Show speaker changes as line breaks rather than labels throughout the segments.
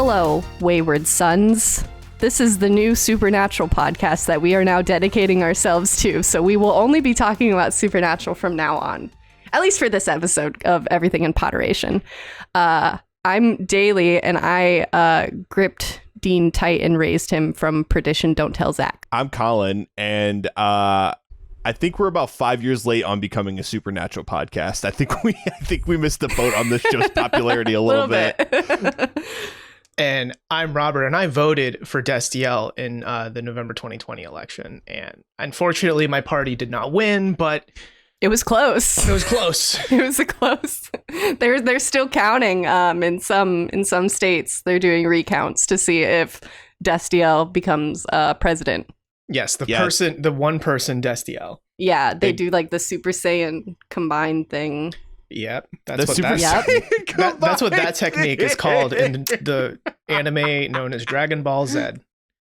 Hello, wayward sons. This is the new Supernatural podcast that we are now dedicating ourselves to, so we will only be talking about Supernatural from now on, at least for this episode of Everything in Poderation. I'm Daly, and I gripped Dean tight and raised him from perdition. Don't tell Zach.
I'm Colin, and I think we're about 5 years late on becoming a Supernatural podcast. I think we missed the boat on this show's popularity a little bit.
And I'm Robert, and I voted for Destiel in the November 2020 election. And unfortunately, my party did not win, but
it was close.
It was close.
It was a close. They're still counting. In some states, they're doing recounts to see if Destiel becomes president.
Yes, the one person Destiel.
Yeah, they do like the Super Saiyan combined thing.
Yep, that's what that technique is called in the anime known as Dragon Ball Z.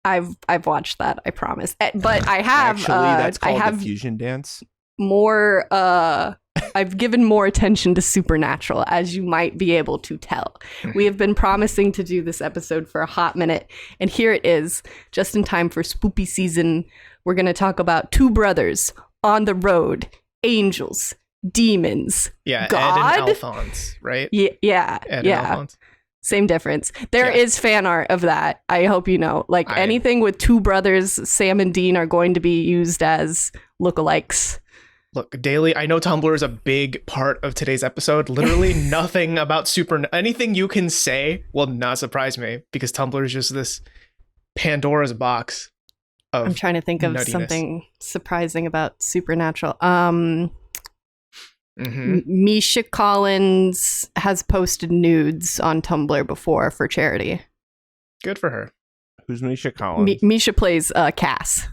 I've watched that, I promise. But I have
actually that's called the fusion dance.
More I've given more attention to Supernatural, as you might be able to tell. We have been promising to do this episode for a hot minute, and here it is, just in time for spoopy season. We're going to talk about two brothers on the road, angels, demons, God.
Ed and Alphonse, right?
Yeah.
Ed and Alphonse.
Same difference. There is fan art of that. I hope you know. Anything with two brothers, Sam and Dean, are going to be used as lookalikes.
Look, Daily, I know Tumblr is a big part of today's episode. Literally nothing about anything you can say will not surprise me, because Tumblr is just this Pandora's box of
I'm trying to think of
nuttiness.
Something surprising about Supernatural.
Mm-hmm.
Misha Collins has posted nudes on Tumblr before for charity.
Good for her.
Who's Misha Collins?
Misha plays Cass.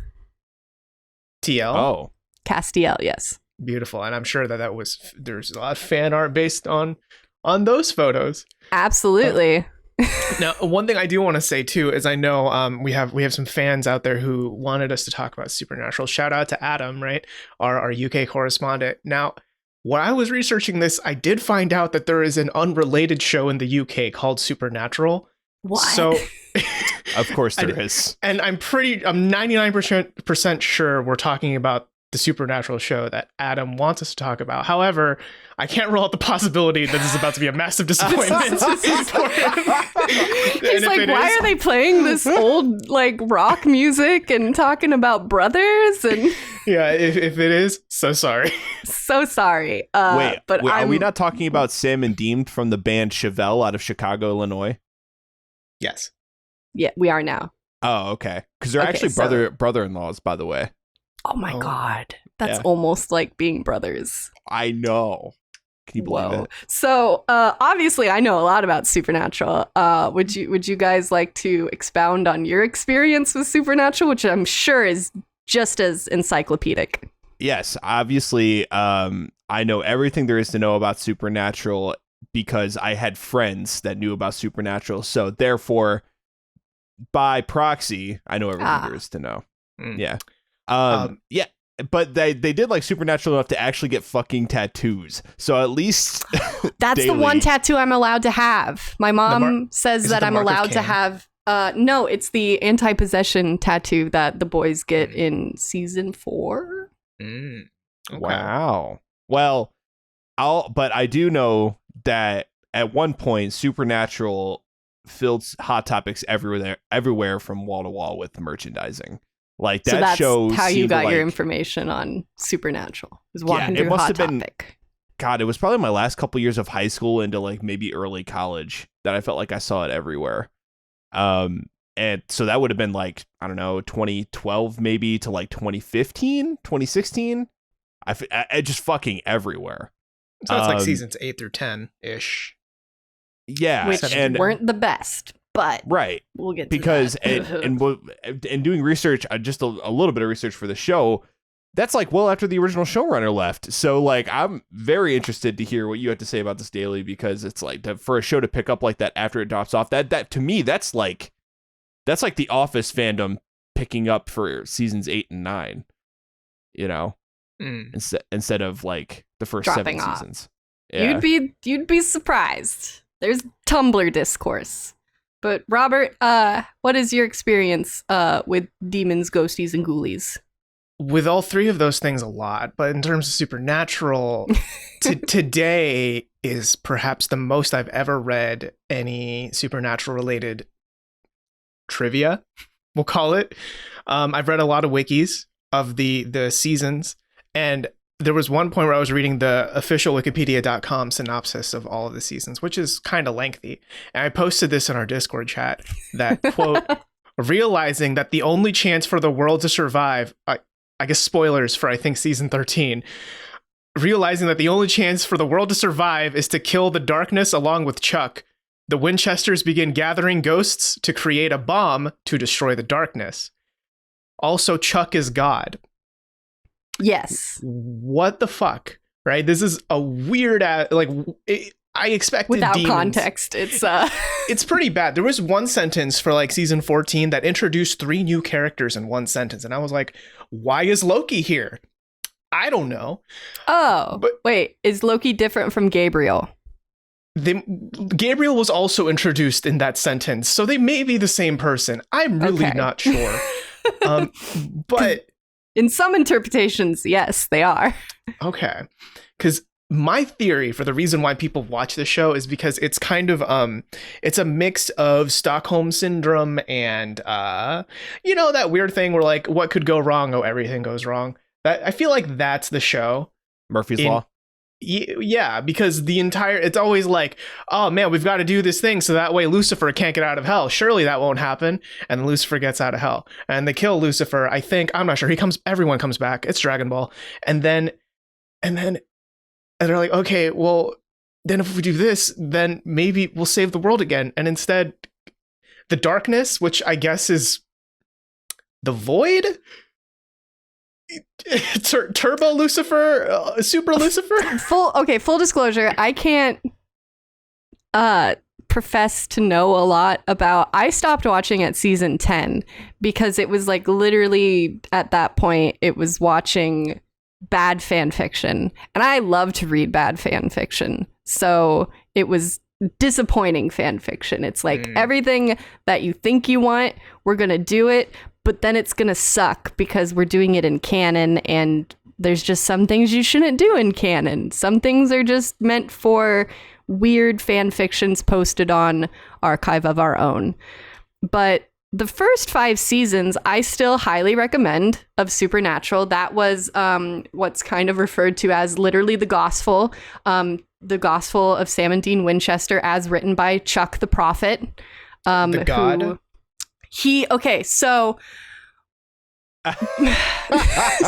TL?
Oh.
Castiel, yes.
Beautiful. And I'm sure there's a lot of fan art based on those photos.
Absolutely.
Now, one thing I do want to say too is I know we have some fans out there who wanted us to talk about Supernatural. Shout out to Adam, right? Our UK correspondent. Now, when I was researching this, I did find out that there is an unrelated show in the UK called Supernatural.
What?
So,
of course there is. And
I'm 99% sure we're talking about the Supernatural show that Adam wants us to talk about. However, I can't rule out the possibility that this is about to be a massive disappointment.
He's like, why are they playing this old rock music and talking about brothers? And
yeah, if it is, so sorry.
So sorry.
Wait, are we not talking about Sam and Dean from the band Chevelle out of Chicago, Illinois?
Yes.
Yeah, we are now.
Oh, okay. Because they're actually brother-in-laws, by the way.
Oh my God. That's almost like being brothers.
I know. Can you believe it?
So obviously I know a lot about Supernatural. Would you guys like to expound on your experience with Supernatural, which I'm sure is just as encyclopedic?
Yes, obviously I know everything there is to know about Supernatural because I had friends that knew about Supernatural. So therefore, by proxy, I know everything there is to know. Yeah. Yeah, but they did like Supernatural enough to actually get fucking tattoos. So at least
that's
Daily.
The one tattoo I'm allowed to have. My mom says that I'm allowed to have. No, it's the anti-possession tattoo that the boys get in season 4.
Okay.
Wow. Well, but I do know that at one point Supernatural filled Hot Topics everywhere from wall to wall with the merchandising. Like that
so that's
show.
How you got your information on Supernatural? Was walking through
it must
Hot
have been.
Topic.
God, it was probably my last couple years of high school into maybe early college that I felt like I saw it everywhere. And so that would have been I don't know, 2012 maybe to 2015, 2016. I just fucking everywhere.
So it's seasons 8 through 10 ish.
Yeah,
which weren't the best. But
right,
we'll get to
because
that.
and doing research, just a little bit of research for the show. That's well after the original showrunner left. So I'm very interested to hear what you have to say about this, Daily, because it's for a show to pick up like that after it drops off. That to me, that's like the Office fandom picking up for seasons 8 and 9. You know, instead of the first
dropping
7
off.
seasons. Yeah.
You'd be surprised. There's Tumblr discourse. But Robert, what is your experience with demons, ghosties, and ghoulies?
With all three of those things, a lot. But in terms of supernatural, today is perhaps the most I've ever read any supernatural related trivia, we'll call it. I've read a lot of wikis of the seasons, and there was one point where I was reading the official wikipedia.com synopsis of all of the seasons, which is kind of lengthy. And I posted this in our Discord chat that, quote, realizing that the only chance for the world to survive, I guess spoilers for, I think, season 13, realizing that the only chance for the world to survive is to kill the darkness along with Chuck, the Winchesters begin gathering ghosts to create a bomb to destroy the darkness. Also, Chuck is God.
Yes.
What the fuck, right? This is a weird, I expected
without
demons.
Context.
It's pretty bad. There was one sentence for like season 14 that introduced 3 new characters in one sentence, and I was like, why is Loki here? I don't know.
Oh, but wait, is Loki different from Gabriel?
Gabriel was also introduced in that sentence, so they may be the same person. I'm really not sure. But
in some interpretations, yes, they are.
Okay. Because my theory for the reason why people watch this show is because it's kind of it's a mix of Stockholm syndrome and that weird thing where like what could go wrong? Oh, everything goes wrong. That I feel like that's the show.
Murphy's Law.
Yeah, because it's always like, oh man, we've got to do this thing so that way Lucifer can't get out of hell. Surely that won't happen. And Lucifer gets out of hell. And they kill Lucifer. I'm not sure. Everyone comes back. It's Dragon Ball. And then they're like, okay, well, then if we do this, then maybe we'll save the world again. And instead, the darkness, which I guess is the void, Turbo Lucifer, Super Lucifer.
Full disclosure, I can't profess to know a lot about. I stopped watching at season 10 because it was like literally at that point it was watching bad fan fiction, and I love to read bad fan fiction, so it was disappointing fan fiction. It's like everything that you think you want, we're gonna do it, but then it's gonna suck because we're doing it in canon, and there's just some things you shouldn't do in canon. Some things are just meant for weird fan fictions posted on Archive of Our Own. But the first 5 seasons, I still highly recommend of Supernatural. That was what's kind of referred to as literally the Gospel of Sam and Dean Winchester, as written by Chuck the Prophet.
The God?
So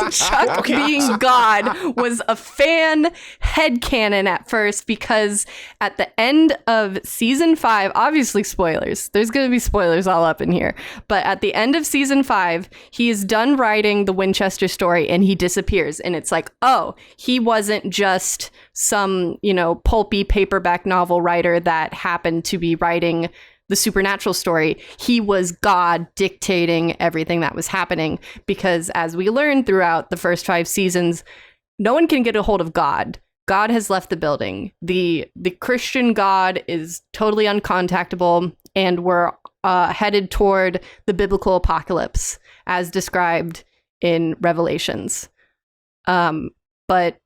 Chuck being God was a fan headcanon at first, because at the end of season 5, obviously spoilers, there's going to be spoilers all up in here, but at the end of season 5, he is done writing the Winchester story and he disappears. And it's like, oh, he wasn't just some, pulpy paperback novel writer that happened to be writing the supernatural story. He was God dictating everything that was happening, because as we learned throughout the first 5 seasons, no one can get a hold of God. God has left the building. The Christian God is totally uncontactable, and we're headed toward the biblical apocalypse as described in Revelations. But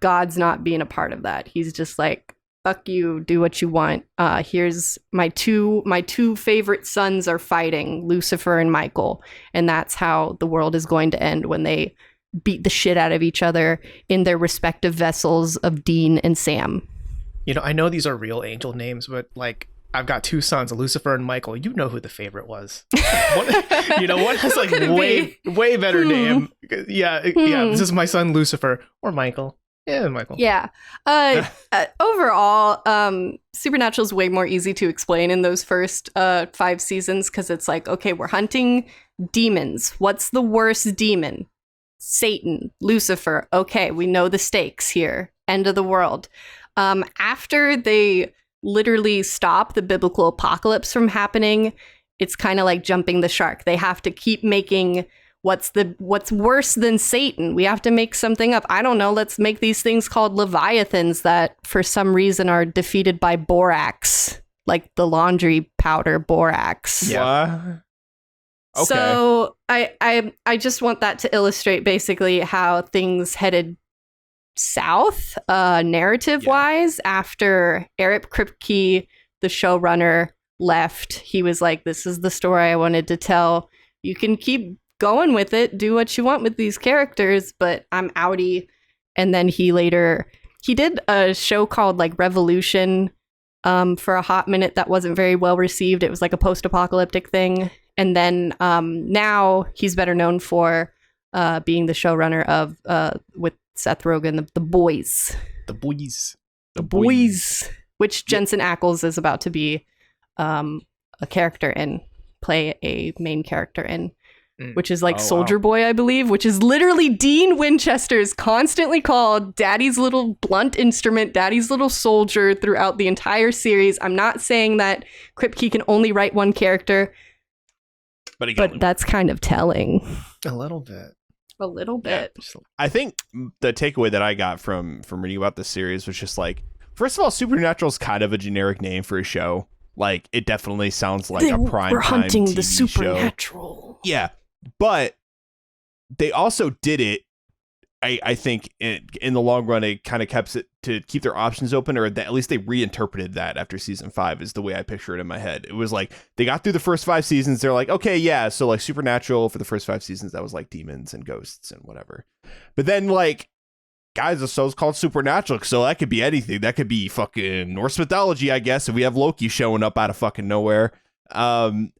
God's not being a part of that. He's just like, fuck you, do what you want. Here's my two favorite sons are fighting, Lucifer and Michael, and that's how the world is going to end, when they beat the shit out of each other in their respective vessels of Dean and Sam.
I know these are real angel names, but like, I've got 2 sons, Lucifer and Michael. You know who the favorite was. One has like way better name. Yeah, this is my son Lucifer or Michael. Yeah, Michael.
Yeah. Overall, Supernatural is way more easy to explain in those first 5 seasons, because it's like, okay, we're hunting demons. What's the worst demon? Satan, Lucifer. Okay, we know the stakes here. End of the world. After they literally stop the biblical apocalypse from happening, it's kind of like jumping the shark. They have to keep making what's worse than Satan. We have to make something up. I don't know. Let's make these things called Leviathans that for some reason are defeated by borax. like the laundry powder borax.
Yeah. Okay.
So I just want that to illustrate basically how things headed south, narrative wise, after Eric Kripke, the showrunner, left. He was like, "This is the story I wanted to tell. You can keep going with it, do what you want with these characters, but I'm outie." And then he did a show called like Revolution for a hot minute that wasn't very well received. It was like a post-apocalyptic thing. And then now he's better known for being the showrunner of with Seth Rogen, The Boys.
The
Boys, which Jensen Ackles is about to be a character in, play a main character in, which is like Soldier Boy, I believe, which is literally Dean Winchester's constantly called Daddy's little blunt instrument, Daddy's little soldier throughout the entire series. I'm not saying that Kripke can only write one character, but that's kind of telling.
A little bit.
Yeah.
I think the takeaway that I got from reading about this series was just like, first of all, Supernatural is kind of a generic name for a show. Like, it definitely sounds like a prime
We're hunting
TV
the
show.
supernatural.
Yeah, but they also did it. I think in the long run, it kind of kept it to keep their options open, or at least they reinterpreted that after season 5 is the way I picture it in my head. It was like they got through the first 5 seasons. They're like, okay, yeah. So like Supernatural for the first 5 seasons, that was like demons and ghosts and whatever. But then like, guys, the show's called Supernatural, so that could be anything. That could be fucking Norse mythology, I guess, if we have Loki showing up out of fucking nowhere. And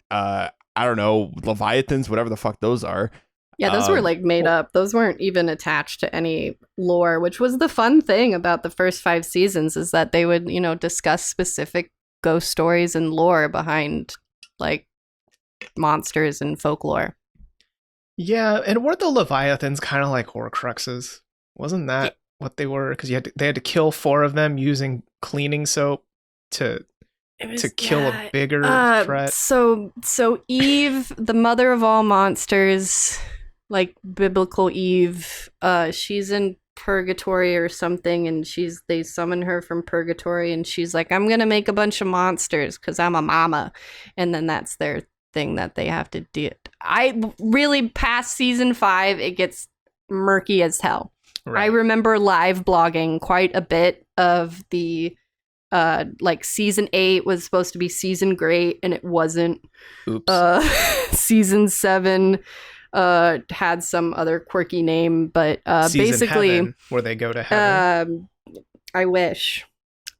I don't know, Leviathans, whatever the fuck those are.
Yeah, those were like made up. Those weren't even attached to any lore, which was the fun thing about the first 5 seasons, is that they would, discuss specific ghost stories and lore behind like monsters and folklore.
Yeah, and weren't the Leviathans kind of like Horcruxes? Wasn't that what they were? Because they had to kill 4 of them using cleaning soap to kill a bigger threat. So
Eve, the mother of all monsters, like biblical Eve, she's in purgatory or something, and they summon her from purgatory, and she's like, "I'm gonna make a bunch of monsters because I'm a mama," and then that's their thing that they have to do. I really, past season 5, it gets murky as hell. Right. I remember live blogging quite a bit of the like season 8 was supposed to be season great, and it wasn't.
Oops.
Season 7 had some other quirky name, but
season
basically
heaven, where they go to heaven.
I wish.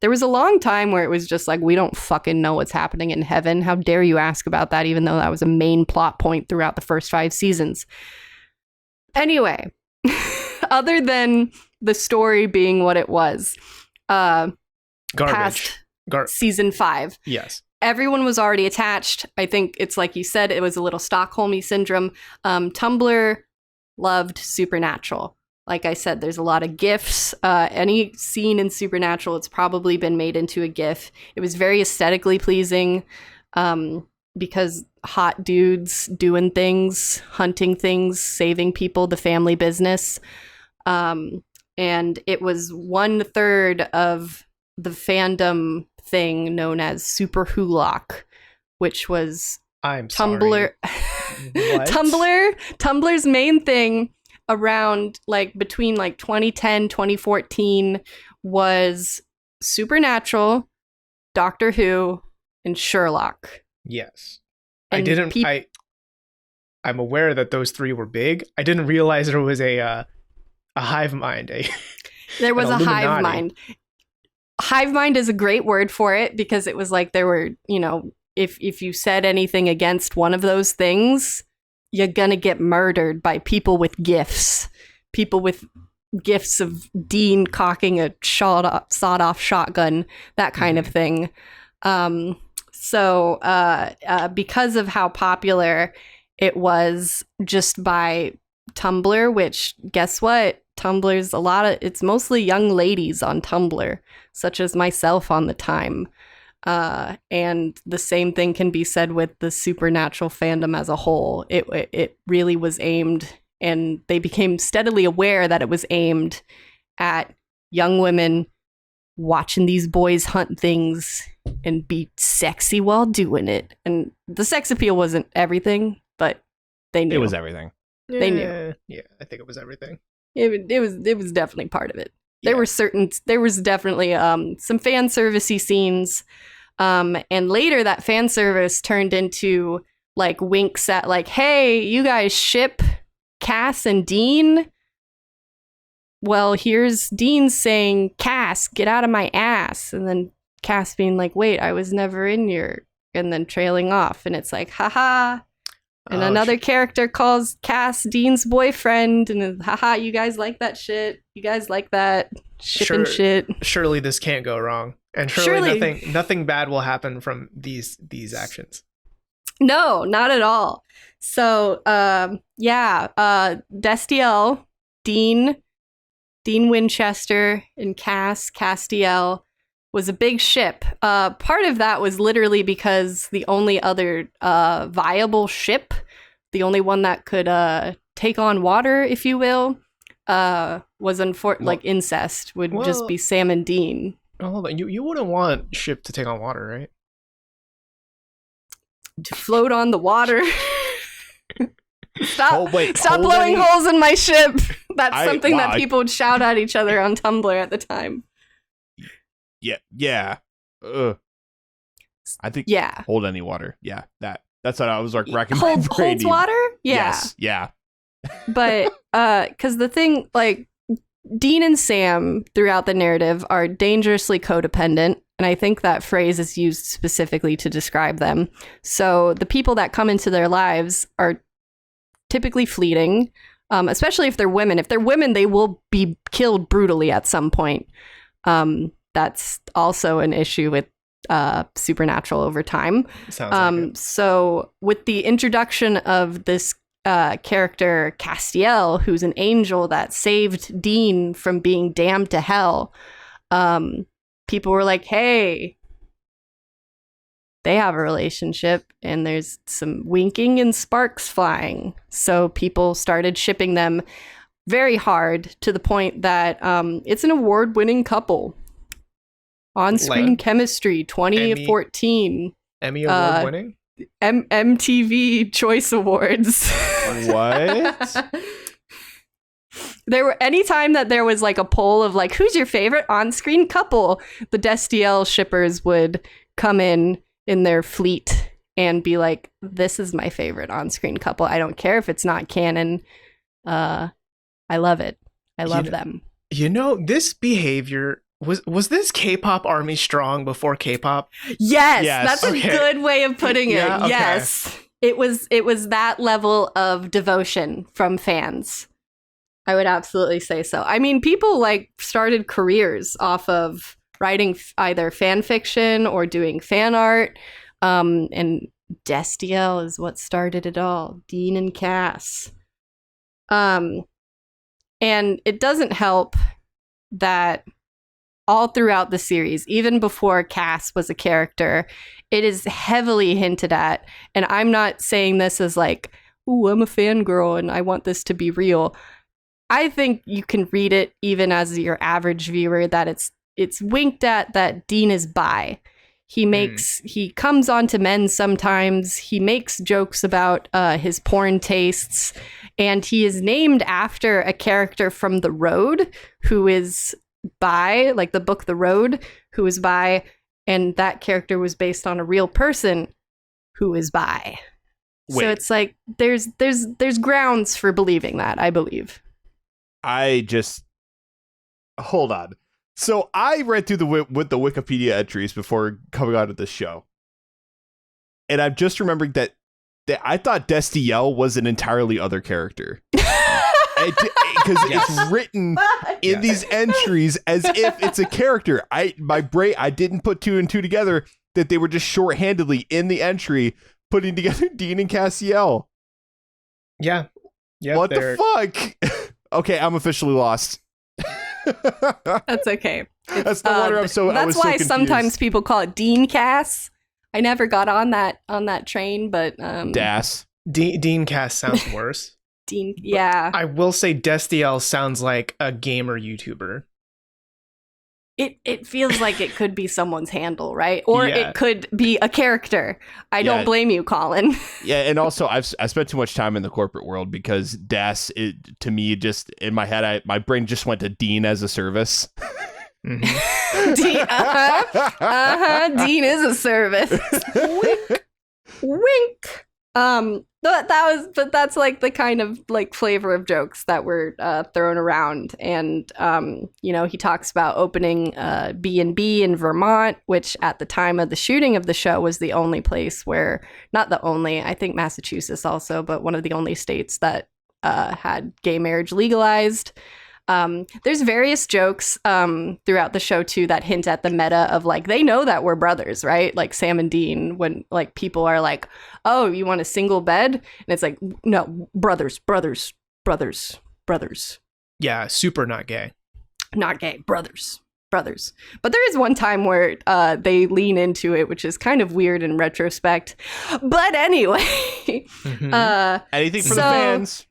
There was a long time where it was just like, we don't fucking know what's happening in heaven. How dare you ask about that, even though that was a main plot point throughout the first 5 seasons. Anyway, other than the story being what it was,
Garbage.
Season 5.
Yes.
Everyone was already attached. I think it's like you said, it was a little Stockholm syndrome. Tumblr loved Supernatural. Like I said, there's a lot of GIFs. Any scene in Supernatural, it's probably been made into a GIF. It was very aesthetically pleasing because hot dudes doing things, hunting things, saving people, the family business. And it was 1/3 of the fandom thing known as Super Hulock, which was Tumblr. Tumblr's main thing around like between like 2010, 2014 was Supernatural, Doctor Who, and Sherlock.
Yes.
And
I'm aware that those 3 were big. I didn't realize there was a hive mind.
There was a hive mind. Hive mind is a great word for it, because it was like there were, if you said anything against one of those things, you're gonna get murdered by people with gifts. People with gifts of Dean cocking a sawed-off shotgun, that kind of thing. So because of how popular it was just by Tumblr, which, guess what? Tumblr's it's mostly young ladies on Tumblr, such as myself on the time. And the same thing can be said with the Supernatural fandom as a whole. It really was aimed, and they became steadily aware that it was aimed at young women watching these boys hunt things and be sexy while doing it. And the sex appeal wasn't everything, but they knew.
It was everything.
They knew.
Yeah, I think it was everything.
It was definitely part of it. There
Yeah.
there was definitely some fan servicey scenes. And later that fan service turned into like winks at like, hey, you guys ship Cass and Dean? Well, here's Dean saying, Cass, get out of my ass. And then Cass being like, wait, I was never in your, and then trailing off. And it's like, haha. And another character calls Cass Dean's boyfriend. And haha, you guys like that shit. You guys like that shipping shit.
Surely this can't go wrong. And surely nothing bad will happen from these actions.
No, not at all. So, Destiel, Dean Winchester, and Castiel was a big ship. Part of that was literally because the only other viable ship, the only one that could take on water, if you will, was like incest, would just be Sam and Dean.
Oh, hold on. You wouldn't want ship to take on water, right?
To float on the water. Stop
hold
blowing holes in my ship. That's something that people would shout at each other on Tumblr at the time.
Yeah. I think hold any water. Yeah, that's what I was like racking my brain.
Holds water? Yeah.
Yes, yeah.
But because the thing, like, Dean and Sam throughout the narrative are dangerously codependent, and I think that phrase is used specifically to describe them. So the people that come into their lives are typically fleeting, especially if they're women. If they're women, they will be killed brutally at some point. That's also an issue with Supernatural over time.
Sounds
so with the introduction of this character Castiel, who's an angel that saved Dean from being damned to hell, people were like, hey, they have a relationship and there's some winking and sparks flying. So people started shipping them very hard, to the point that it's an award-winning couple. On-screen chemistry 2014
Emmy award winning
MTV Choice Awards.
What?
There were, anytime that there was like a poll of like, who's your favorite on-screen couple, the Destiel shippers would come in their fleet and be like, this is my favorite on-screen couple. I don't care if it's not canon. I love it. I love them.
You know, this behavior was this K-pop army strong before K-pop?
Yes, that's a good way of putting it.
Yeah, okay.
Yes. It was that level of devotion from fans. I would absolutely say so. I mean, people like started careers off of writing either fan fiction or doing fan art. And Destiel is what started it all. Dean and Cass. And it doesn't help that all throughout the series, even before Cass was a character, it is heavily hinted at. And I'm not saying this as like, ooh, I'm a fangirl and I want this to be real. I think you can read it even as your average viewer that it's winked at that Dean is bi. He comes onto men sometimes. He makes jokes about his porn tastes, and he is named after a character from The Road who is bi, like the book The Road, who is bi, and that character was based on a real person who is bi.
Wait.
So it's like there's grounds for believing that, I believe.
Hold on. So I read through the Wikipedia entries before coming on to this show, and I'm just remembering that I thought Destiel was an entirely other character. Because it's written in these entries as if it's a character. I didn't put two and two together that they were just shorthandedly in the entry putting together Dean and Castiel.
Yeah.
What the fuck? Okay, I'm officially lost.
That's okay.
That's no wonder I'm so.
That's why sometimes people call it Dean Cass. I never got on that train, but
Das.
Dean Cass sounds worse.
Dean, yeah.
I will say Destiel sounds like a gamer YouTuber.
It feels like it could be someone's handle, right? Or
Yeah.
it could be a character. I don't blame you, Colin.
Yeah, and also I spent too much time in the corporate world because DAS, to me, just in my head, my brain just went to Dean as a service.
Mhm.
Dean is a service. Wink, wink. But that's like the kind of like flavor of jokes that were thrown around, and he talks about opening B&B in Vermont, which at the time of the shooting of the show was the only place where, not the only, I think Massachusetts also, but one of the only states that had gay marriage legalized. There's various jokes throughout the show too that hint at the meta of like, they know that we're brothers, right? Like Sam and Dean, when like people are like, oh, you want a single bed? And it's like, no, brothers.
Yeah, super not gay.
Not gay, brothers. But there is one time where they lean into it, which is kind of weird in retrospect. But anyway,
Anything for the fans.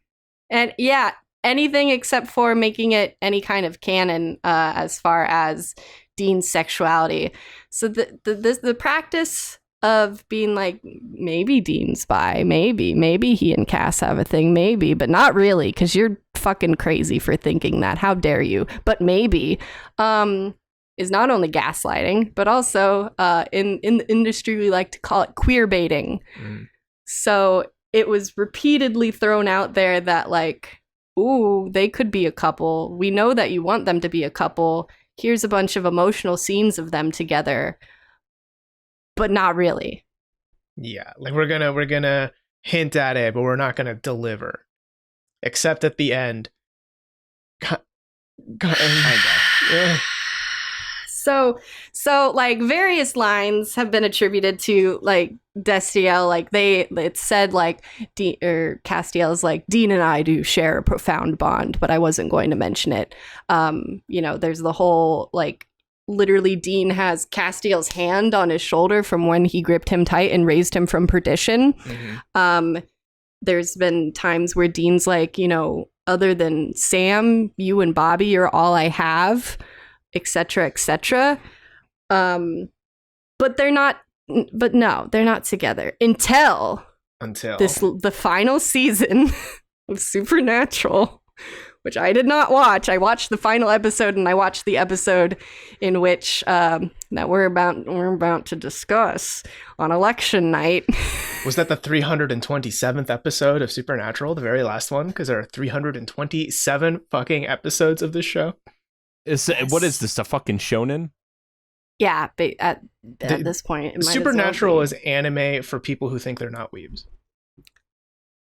And yeah, anything except for making it any kind of canon as far as Dean's sexuality. So the practice of being like, maybe Dean's bi, maybe he and Cass have a thing, maybe, but not really, because you're fucking crazy for thinking that. How dare you? But maybe is not only gaslighting, but also in the industry we like to call it queer baiting. So it was repeatedly thrown out there that like, ooh, they could be a couple. We know that you want them to be a couple. Here's a bunch of emotional scenes of them together, but not really.
Yeah, like we're gonna hint at it, but we're not gonna deliver. Except at the end.
So like various lines have been attributed to like Destiel, like it said like Castiel's like, Dean and I do share a profound bond, but I wasn't going to mention it. There's the whole like, literally Dean has Castiel's hand on his shoulder from when he gripped him tight and raised him from perdition. There's been times where Dean's like, other than Sam, you and Bobby are all I have, etc., etc. But they're not together until the final season of Supernatural, which I did not watch. I watched the final episode, and I watched the episode in which that we're about to discuss on election night.
Was that the 327th episode of Supernatural, the very last one? Because there are 327 fucking episodes of this show.
What is this, a fucking shonen?
Yeah, but at this point, it might
Supernatural
as well
is anime for people who think they're not weebs.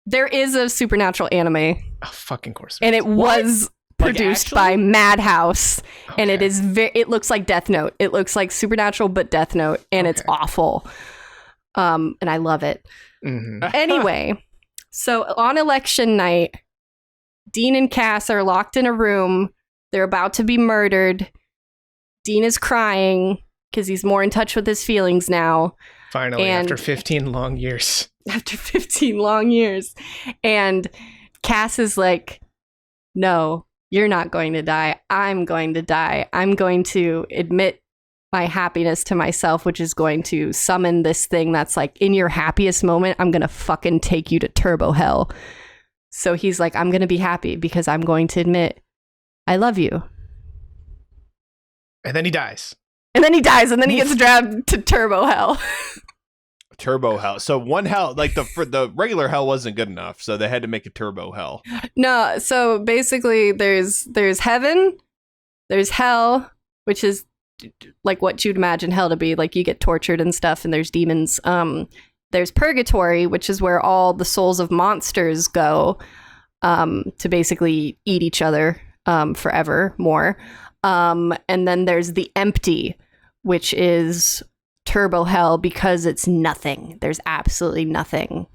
There is a Supernatural anime.
Oh, fucking course.
And it was produced by Madhouse. Okay. And it is it looks like Death Note. It looks like Supernatural, but Death Note. And it's awful. And I love it. Anyway, so on election night, Dean and Cass are locked in a room. They're about to be murdered. Dean is crying because he's more in touch with his feelings now.
Finally, after 15 long years.
After 15 long years. And Cass is like, no, you're not going to die. I'm going to die. I'm going to admit my happiness to myself, which is going to summon this thing that's like, in your happiest moment, I'm going to fucking take you to turbo hell. So he's like, I'm going to be happy because I'm going to admit I love you.
And then he dies.
And then he gets dragged to turbo hell.
Turbo hell. So one hell, like the regular hell wasn't good enough, so they had to make a turbo hell.
No, so basically there's heaven, there's hell, which is like what you'd imagine hell to be, like you get tortured and stuff, and there's demons. There's purgatory, which is where all the souls of monsters go to basically eat each other forever more. And then there's the empty, which is turbo hell because it's nothing. There's absolutely nothing.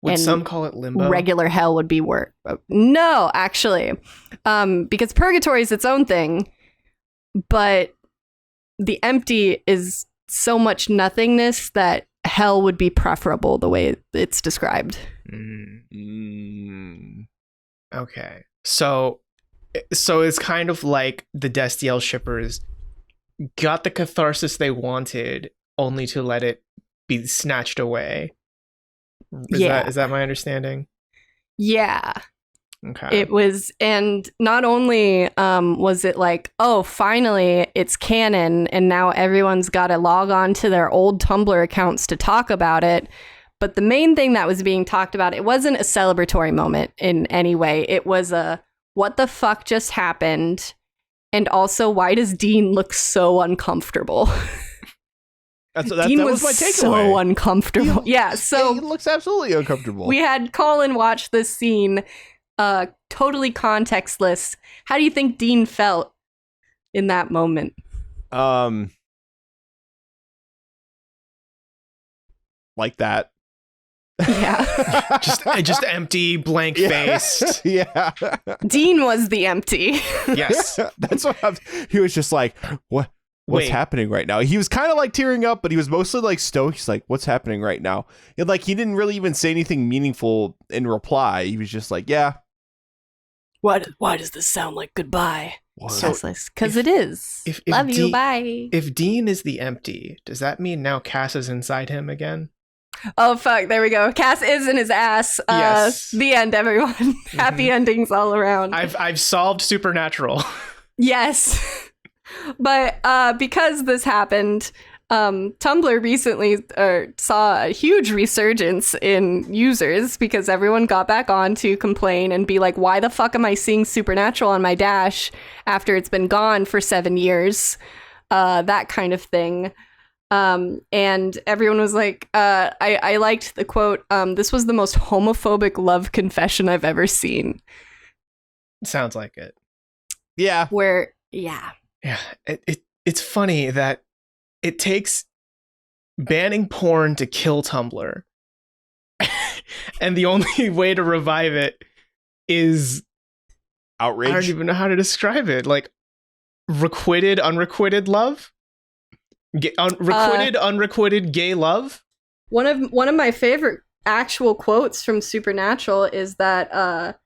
Would some call it limbo?
Regular hell would be worse. No, actually. Because purgatory is its own thing, but the empty is so much nothingness that hell would be preferable the way it's described.
Okay. So it's kind of like the Destiel shippers got the catharsis they wanted only to let it be snatched away. Is that my understanding?
Yeah.
Okay.
It was, and not only was it like, oh, finally it's canon, and now everyone's got to log on to their old Tumblr accounts to talk about it. But the main thing that was being talked about, it wasn't a celebratory moment in any way. It was a, what the fuck just happened? And also, why does Dean look so uncomfortable? Dean
that was my takeaway.
So uncomfortable. So
he looks absolutely uncomfortable.
We had Colin watch this scene, totally contextless. How do you think Dean felt in that moment?
Like that.
Yeah.
just empty, blank faced.
Yeah.
Dean was the empty.
Yes.
That's what he was just like, what's happening right now? He was kind of like tearing up, but he was mostly like stoked. He's like, what's happening right now? And like, he didn't really even say anything meaningful in reply. He was just like, yeah.
Why does this sound like goodbye? Because it is.
If
Love you,
Dean,
bye.
If Dean is the empty, does that mean now Cass is inside him again?
Oh, fuck. There we go. Cass is in his ass.
Yes.
The end, everyone. Happy endings all around.
I've solved Supernatural.
Yes. But because this happened, Tumblr recently saw a huge resurgence in users because everyone got back on to complain and be like, why the fuck am I seeing Supernatural on my dash after it's been gone for 7 years? That kind of thing. And everyone was like, I liked the quote, this was the most homophobic love confession I've ever seen.
Sounds like it.
Yeah.
Yeah, it's funny that it takes banning porn to kill Tumblr. And the only way to revive it is
outrage.
I don't even know how to describe it. Like requited, unrequited love? Unrequited gay love?
One of my favorite actual quotes from Supernatural is that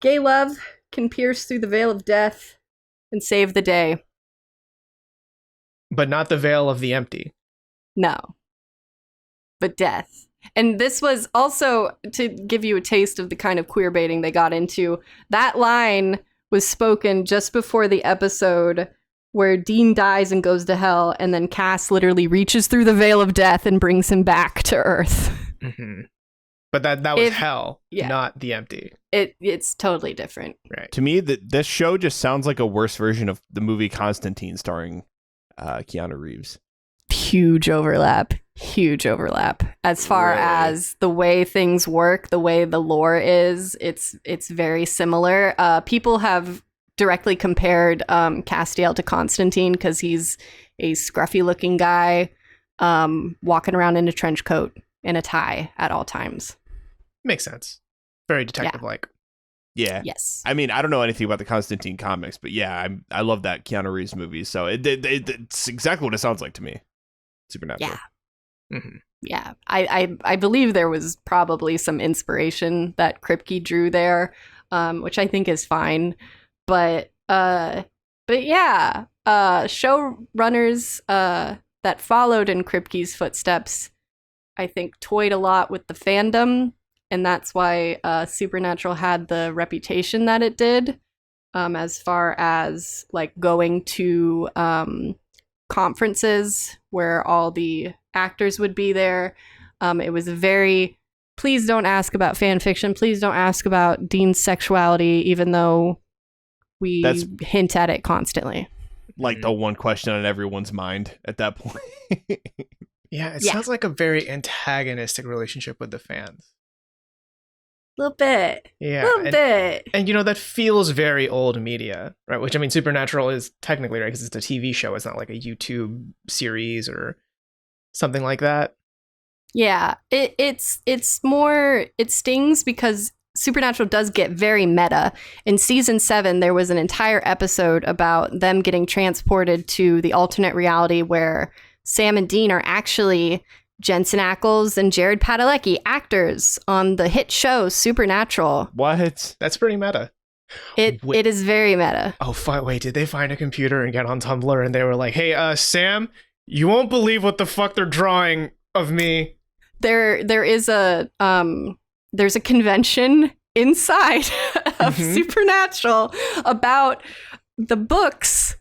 gay love can pierce through the veil of death and save the day.
But not the veil of the empty.
No. But death. And this was also to give you a taste of the kind of queer baiting they got into. That line was spoken just before the episode where Dean dies and goes to hell, and then Cass literally reaches through the veil of death and brings him back to Earth.
Mm-hmm. But that was hell, not the empty.
It's totally different.
Right.
To me, this show just sounds like a worse version of the movie Constantine starring Keanu Reeves.
Huge overlap. As far as the way things work, the way the lore is, it's very similar. People have directly compared Castiel to Constantine because he's a scruffy looking guy walking around in a trench coat and a tie at all times.
Makes sense. Very detective-like.
Yeah.
Yes.
I mean, I don't know anything about the Constantine comics, but yeah, I love that Keanu Reeves movie. So it's exactly what it sounds like to me. Supernatural.
Yeah. Mm-hmm. Yeah. I believe there was probably some inspiration that Kripke drew there, which I think is fine. But yeah, showrunners that followed in Kripke's footsteps, I think, toyed a lot with the fandom, and that's why Supernatural had the reputation that it did, as far as like going to conferences where all the actors would be there. It was a very, please don't ask about fan fiction, please don't ask about Dean's sexuality, even though we hint at it constantly.
Like the one question on everyone's mind at that point.
Yeah, it sounds like a very antagonistic relationship with the fans.
A little bit.
Yeah.
A little bit.
And that feels very old media, right? Which, I mean, Supernatural is technically, right, because it's a TV show. It's not like a YouTube series or something like that.
Yeah, it's more, it stings because Supernatural does get very meta. In season 7, there was an entire episode about them getting transported to the alternate reality where Sam and Dean are actually Jensen Ackles and Jared Padalecki, actors on the hit show Supernatural.
What?
That's pretty meta.
It is very meta.
Oh, wait, did they find a computer and get on Tumblr and they were like, hey, Sam, you won't believe what the fuck they're drawing of me.
There is a there's a convention inside of Supernatural about the books,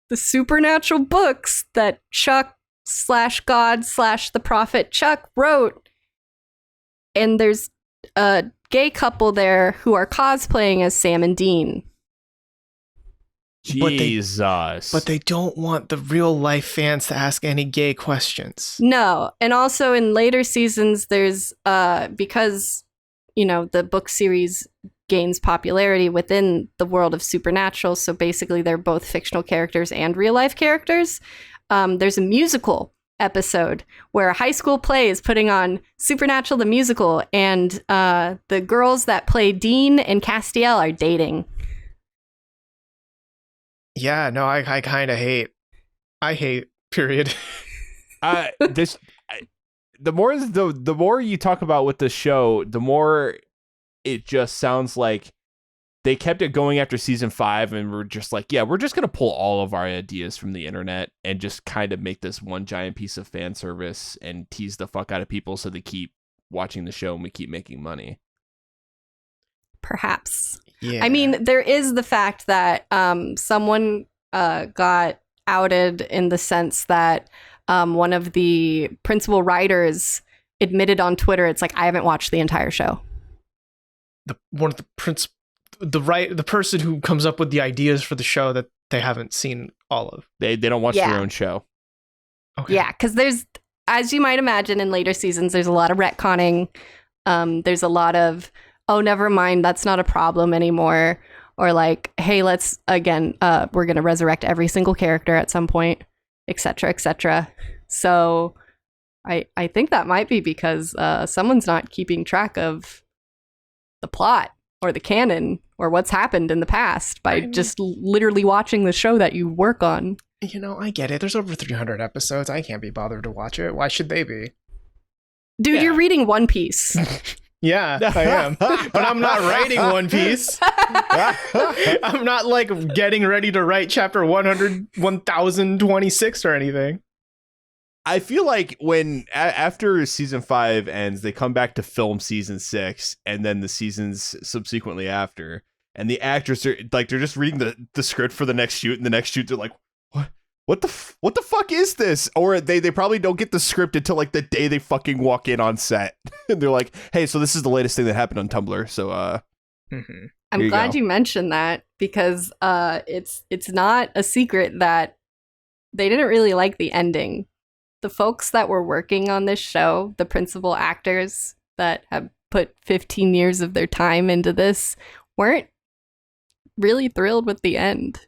the supernatural books that Chuck/God/the prophet Chuck wrote. And there's a gay couple there who are cosplaying as Sam and Dean.
Jesus.
But they don't want the real life fans to ask any gay questions.
No. And also in later seasons, there's because, the book series gains popularity within the world of Supernatural. So basically they're both fictional characters and real life characters. There's a musical episode where a high school play is putting on Supernatural the musical, and the girls that play Dean and Castiel are dating.
Yeah, no, I kind of hate. I hate. Period.
The more you talk about with the show, the more it just sounds like they kept it going after season 5 and we're just like, yeah, we're just going to pull all of our ideas from the internet and just kind of make this one giant piece of fan service and tease the fuck out of people so they keep watching the show and we keep making money.
Perhaps.
Yeah.
I mean, there is the fact that someone got outed in the sense that one of the principal writers admitted on Twitter, it's like, I haven't watched the entire show.
The person who comes up with the ideas for the show that they haven't seen all of.
They don't watch their own show.
Okay.
Yeah, because there's, as you might imagine, in later seasons, there's a lot of retconning. There's a lot of, oh, never mind, that's not a problem anymore. Or like, hey, let's, again, we're going to resurrect every single character at some point, etc., etc. So I think that might be because someone's not keeping track of the plot or the canon or what's happened in the past by just literally watching the show that you work on.
I get it. There's over 300 episodes. I can't be bothered to watch it. Why should they be?
Dude, You're reading One Piece.
Yeah, I am. But I'm not writing One Piece. I'm not like getting ready to write chapter 1026 or anything.
I feel like when after season 5 ends, they come back to film season 6 and then the seasons subsequently after, and the actors are like, they're just reading the script for the next shoot, and the next shoot they're like, what the fuck is this? Or they probably don't get the script until like the day they fucking walk in on set. And they're like, hey, so this is the latest thing that happened on Tumblr. So
I'm glad you mentioned that, because it's not a secret that they didn't really like the ending. The folks that were working on this show, the principal actors that have put 15 years of their time into this, weren't really thrilled with the end.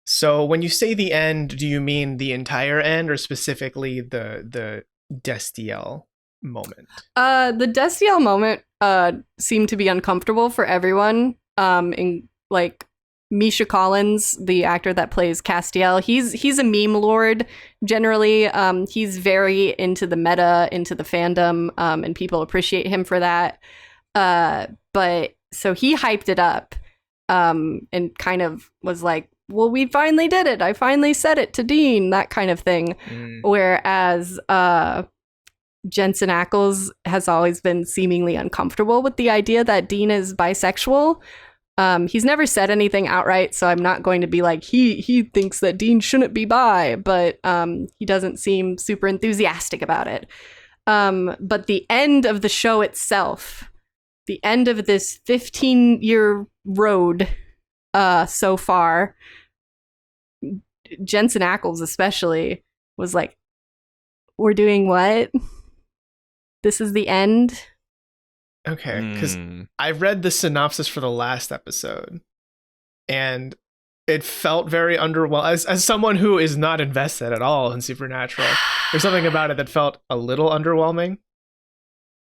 So when you say the end, do you mean the entire end or specifically the Destiel moment?
The Destiel moment seemed to be uncomfortable for everyone. In like Misha Collins, the actor that plays Castiel, he's a meme lord generally. He's very into the meta, into the fandom, and people appreciate him for that. But so he hyped it up and kind of was like, well, we finally did it. I finally said it to Dean, that kind of thing. Whereas Jensen Ackles has always been seemingly uncomfortable with the idea that Dean is bisexual. He's never said anything outright, so I'm not going to be like, he thinks that Dean shouldn't be bi, but he doesn't seem super enthusiastic about it. But the end of the show itself, the end of this 15-year road so far, Jensen Ackles especially was like, we're doing what? This is the end?
Okay, because I read the synopsis for the last episode, and it felt very underwhelming. As someone who is not invested at all in Supernatural, there's something about it that felt a little underwhelming.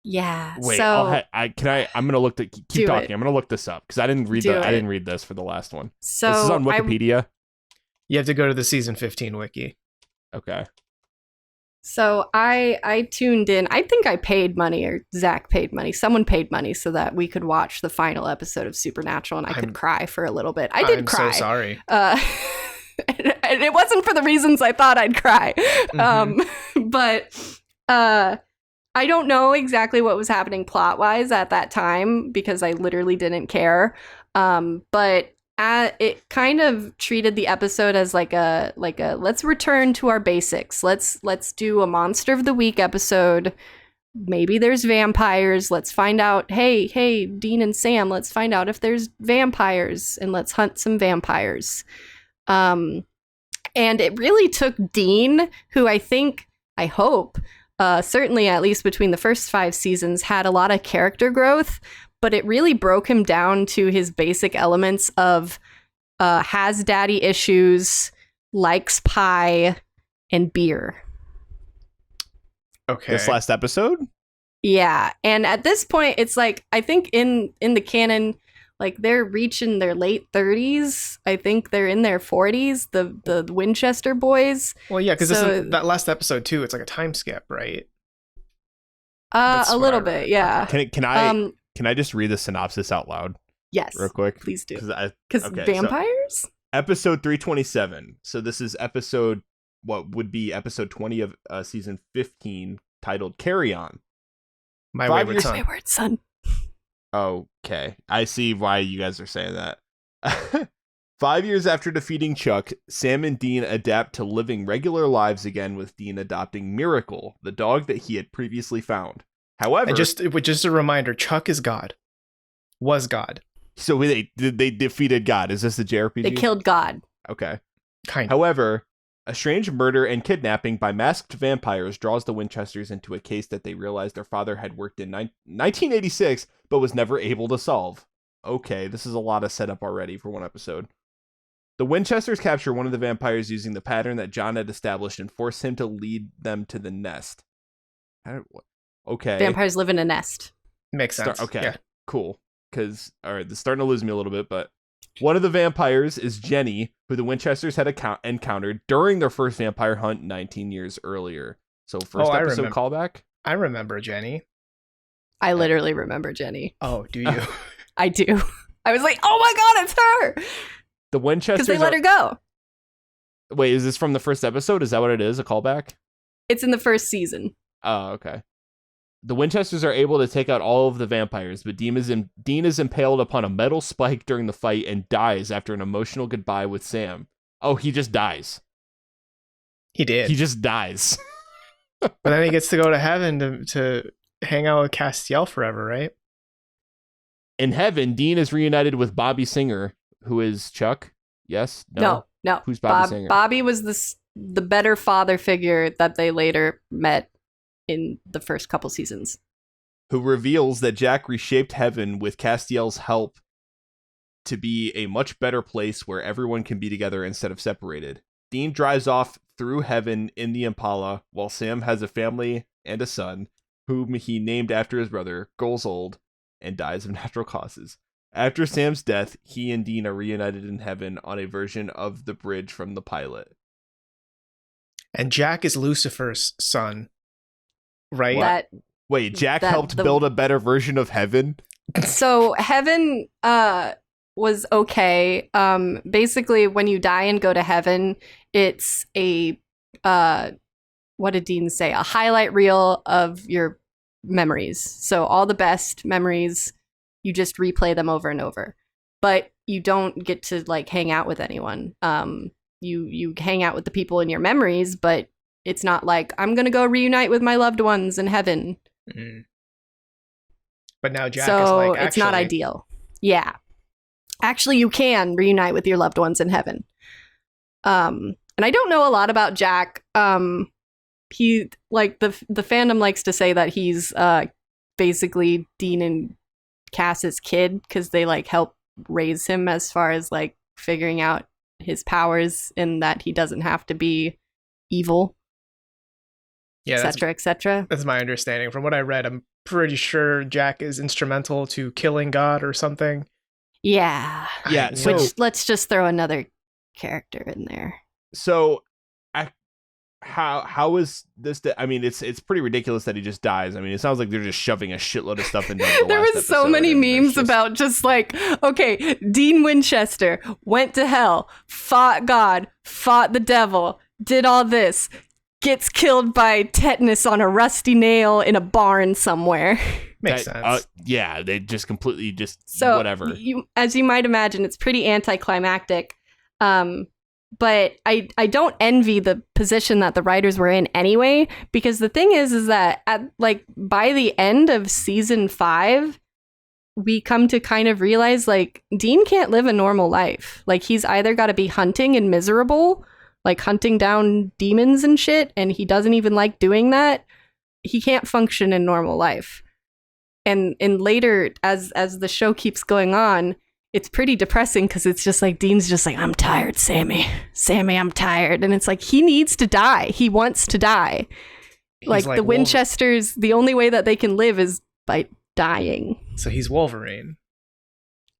Yeah.
Wait,
so
I'm gonna look to keep talking. I'm gonna look this up because I didn't read this for the last one.
So
this is on Wikipedia.
You have to go to the season 15 wiki.
Okay.
So I tuned in. I think I paid money, or Zach paid money. Someone paid money so that we could watch the final episode of Supernatural, and I could cry for a little bit. I did cry.
I'm so sorry.
And it wasn't for the reasons I thought I'd cry. But I don't know exactly what was happening plot-wise at that time because I literally didn't care. But it kind of treated the episode as like a let's return to our basics. Let's do a Monster of the Week episode. Maybe there's vampires. Let's find out. Hey, Dean and Sam, let's find out if there's vampires and let's hunt some vampires. And it really took Dean, who I hope, certainly at least between the first 5 seasons, had a lot of character growth, but it really broke him down to his basic elements of has daddy issues, likes pie, and beer.
Okay.
This last episode?
Yeah. And at this point, it's like, I think in the canon, like they're reaching their late 30s. I think they're in their 40s, the Winchester boys.
Well, yeah, because that last episode too, it's like a time skip, right?
A little bit, yeah.
Can I just read the synopsis out loud?
Yes.
Real quick?
Please do.
Because
vampires?
So episode 327. So this is what would be episode 20 of season 15, titled Carry On.
My Wayward
Son.
Okay, I see why you guys are saying that. 5 years after defeating Chuck, Sam and Dean adapt to living regular lives again, with Dean adopting Miracle, the dog that he had previously found. However,
and just a reminder, Chuck is God. Was God.
So they defeated God. Is this the JRPG?
They killed God.
Okay.
Kind of.
However, a strange murder and kidnapping by masked vampires draws the Winchesters into a case that they realize their father had worked in 1986, but was never able to solve. Okay, this is a lot of setup already for one episode. The Winchesters capture one of the vampires using the pattern that John had established and force him to lead them to the nest. Okay.
Vampires live in a nest.
Makes sense.
Okay,
yeah.
Cool. Because, all right, this is starting to lose me a little bit, but one of the vampires is Jenny, who the Winchesters had encountered during their first vampire hunt 19 years earlier. So first episode callback?
I remember Jenny.
I literally remember Jenny.
Oh, do you?
I do. I was like, oh my God, it's her!
The Winchesters...
Because they let her go.
Wait, is this from the first episode? Is that what it is? A callback?
It's in the first season.
Oh, okay. The Winchesters are able to take out all of the vampires, but Dean is impaled upon a metal spike during the fight and dies after an emotional goodbye with Sam. Oh, he just dies.
He did.
He just dies.
But then he gets to go to heaven to hang out with Destiel forever, right?
In heaven, Dean is reunited with Bobby Singer, who is Chuck. Yes?
No.
Who's Bobby Singer?
Bobby was the better father figure that they later met in the first couple seasons.
Who reveals that Jack reshaped heaven with Castiel's help to be a much better place where everyone can be together instead of separated. Dean drives off through heaven in the Impala, while Sam has a family and a son, whom he named after his brother, grows old, and dies of natural causes. After Sam's death, he and Dean are reunited in heaven on a version of the bridge from the pilot.
And Jack is Lucifer's son. Right?
Wait, Jack helped build a better version of heaven?
So heaven was okay. Basically, when you die and go to heaven, it's a what did Dean say? A highlight reel of your memories. So all the best memories, you just replay them over and over. But you don't get to like hang out with anyone. You hang out with the people in your memories, but it's not like, I'm going to go reunite with my loved ones in heaven.
Mm-hmm. But now Jack
so
is like, actually...
it's not ideal. Yeah. Actually, you can reunite with your loved ones in heaven. And I don't know a lot about Jack. He, like, the fandom likes to say that he's basically Dean and Cass's kid, because they, like, help raise him as far as, like, figuring out his powers and that he doesn't have to be evil.
Yeah,
etc., etc.
That's my understanding. From what I read, I'm pretty sure Jack is instrumental to killing God or something.
Yeah.
Yeah. So
which, let's just throw another character in there.
So how is this? I mean, it's pretty ridiculous that he just dies. I mean, it sounds like they're just shoving a shitload of stuff into the
There
last
was so
episode,
many
and
memes
it's just-
about just like, okay, Dean Winchester went to hell, fought God, fought the devil, did all this, gets killed by tetanus on a rusty nail in a barn somewhere.
Makes sense.
Yeah, they just completely just
So
whatever.
As you might imagine, it's pretty anticlimactic. But I don't envy the position that the writers were in anyway, because the thing is that by the end of season 5, we come to kind of realize like Dean can't live a normal life. Like he's either got to be hunting and miserable, like hunting down demons and shit, and he doesn't even like doing that. He can't function in normal life. And later, as the show keeps going on, it's pretty depressing because it's just like Dean's just like, I'm tired, Sammy, I'm tired. And it's like, he needs to die. He wants to die. Like the Winchesters, the only way that they can live is by dying.
So he's Wolverine.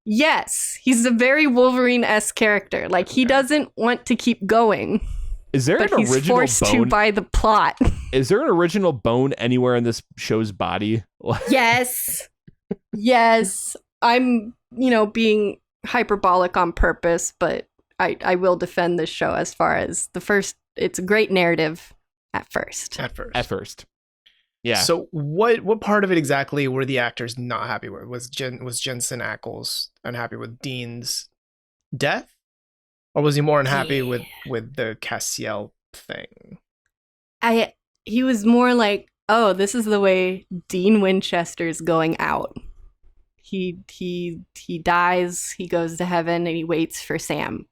Yes, he's a very Wolverine-esque character. Like he doesn't want to keep going.
Is there
but
an
he's
original
forced
bone?
to by the plot.
Is there an original bone anywhere in this show's body?
Yes. Yes. I'm, being hyperbolic on purpose, but I will defend this show as far as it's a great narrative at first.
At first.
Yeah.
So what part of it exactly were the actors not happy with? Was Jensen Ackles unhappy with Dean's death? Or was he more unhappy with the Castiel thing?
He was more like, oh, this is the way Dean Winchester's going out. He dies, he goes to heaven, and he waits for Sam.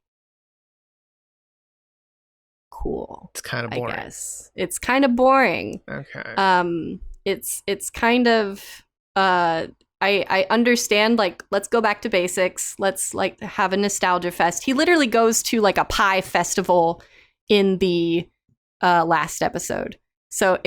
Cool.
It's kind of boring.
I guess. It's kind of boring.
Okay.
It's kind of I understand, like, let's go back to basics. Let's like have a nostalgia fest. He literally goes to like a pie festival in the last episode. So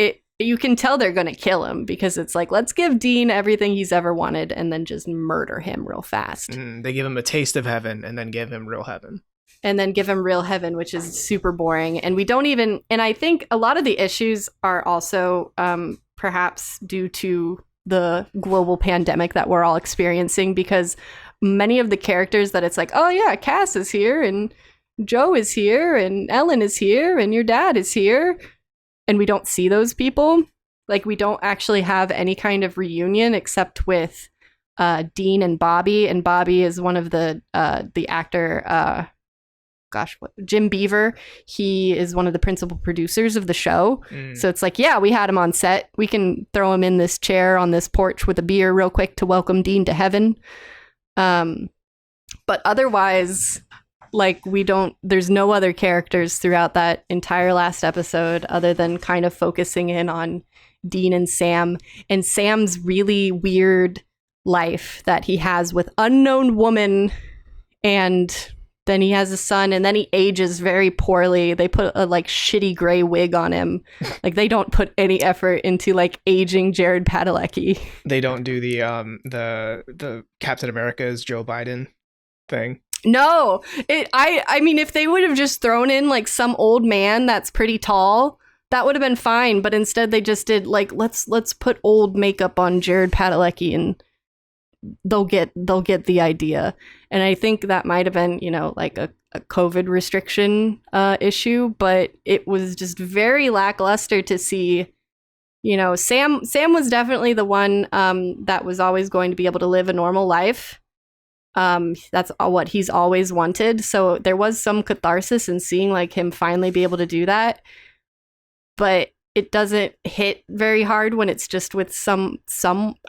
you can tell they're going to kill him because it's like, let's give Dean everything he's ever wanted and then just murder him real fast.
They give him a taste of heaven and then give him real heaven.
And then give him real heaven, which is super boring. And we don't even, and I think a lot of the issues are also perhaps due to the global pandemic that we're all experiencing, because many of the characters that it's like, oh yeah, Cass is here and Joe is here and Ellen is here and your dad is here. And we don't see those people. Like we don't actually have any kind of reunion except with Dean and Bobby. And Bobby is one of the actor, Jim Beaver. He is one of the principal producers of the show. So it's like, yeah, we had him on set. We can throw him in this chair on this porch with a beer real quick to welcome Dean to heaven. But otherwise, like there's no other characters throughout that entire last episode other than kind of focusing in on Dean and Sam and Sam's really weird life that he has with unknown woman, and then he has a son, and then he ages very poorly. They put a like shitty gray wig on him. Like they don't put any effort into like aging Jared Padalecki.
They don't do the Captain America's Joe Biden thing.
No, I mean, if they would have just thrown in like some old man that's pretty tall, that would have been fine. But instead, they just did like let's put old makeup on Jared Padalecki, and they'll get the idea. And I think that might have been like a COVID restriction issue, but it was just very lackluster to see. Sam was definitely the one that was always going to be able to live a normal life. That's what he's always wanted. So there was some catharsis in seeing like him finally be able to do that. But it doesn't hit very hard when it's just with some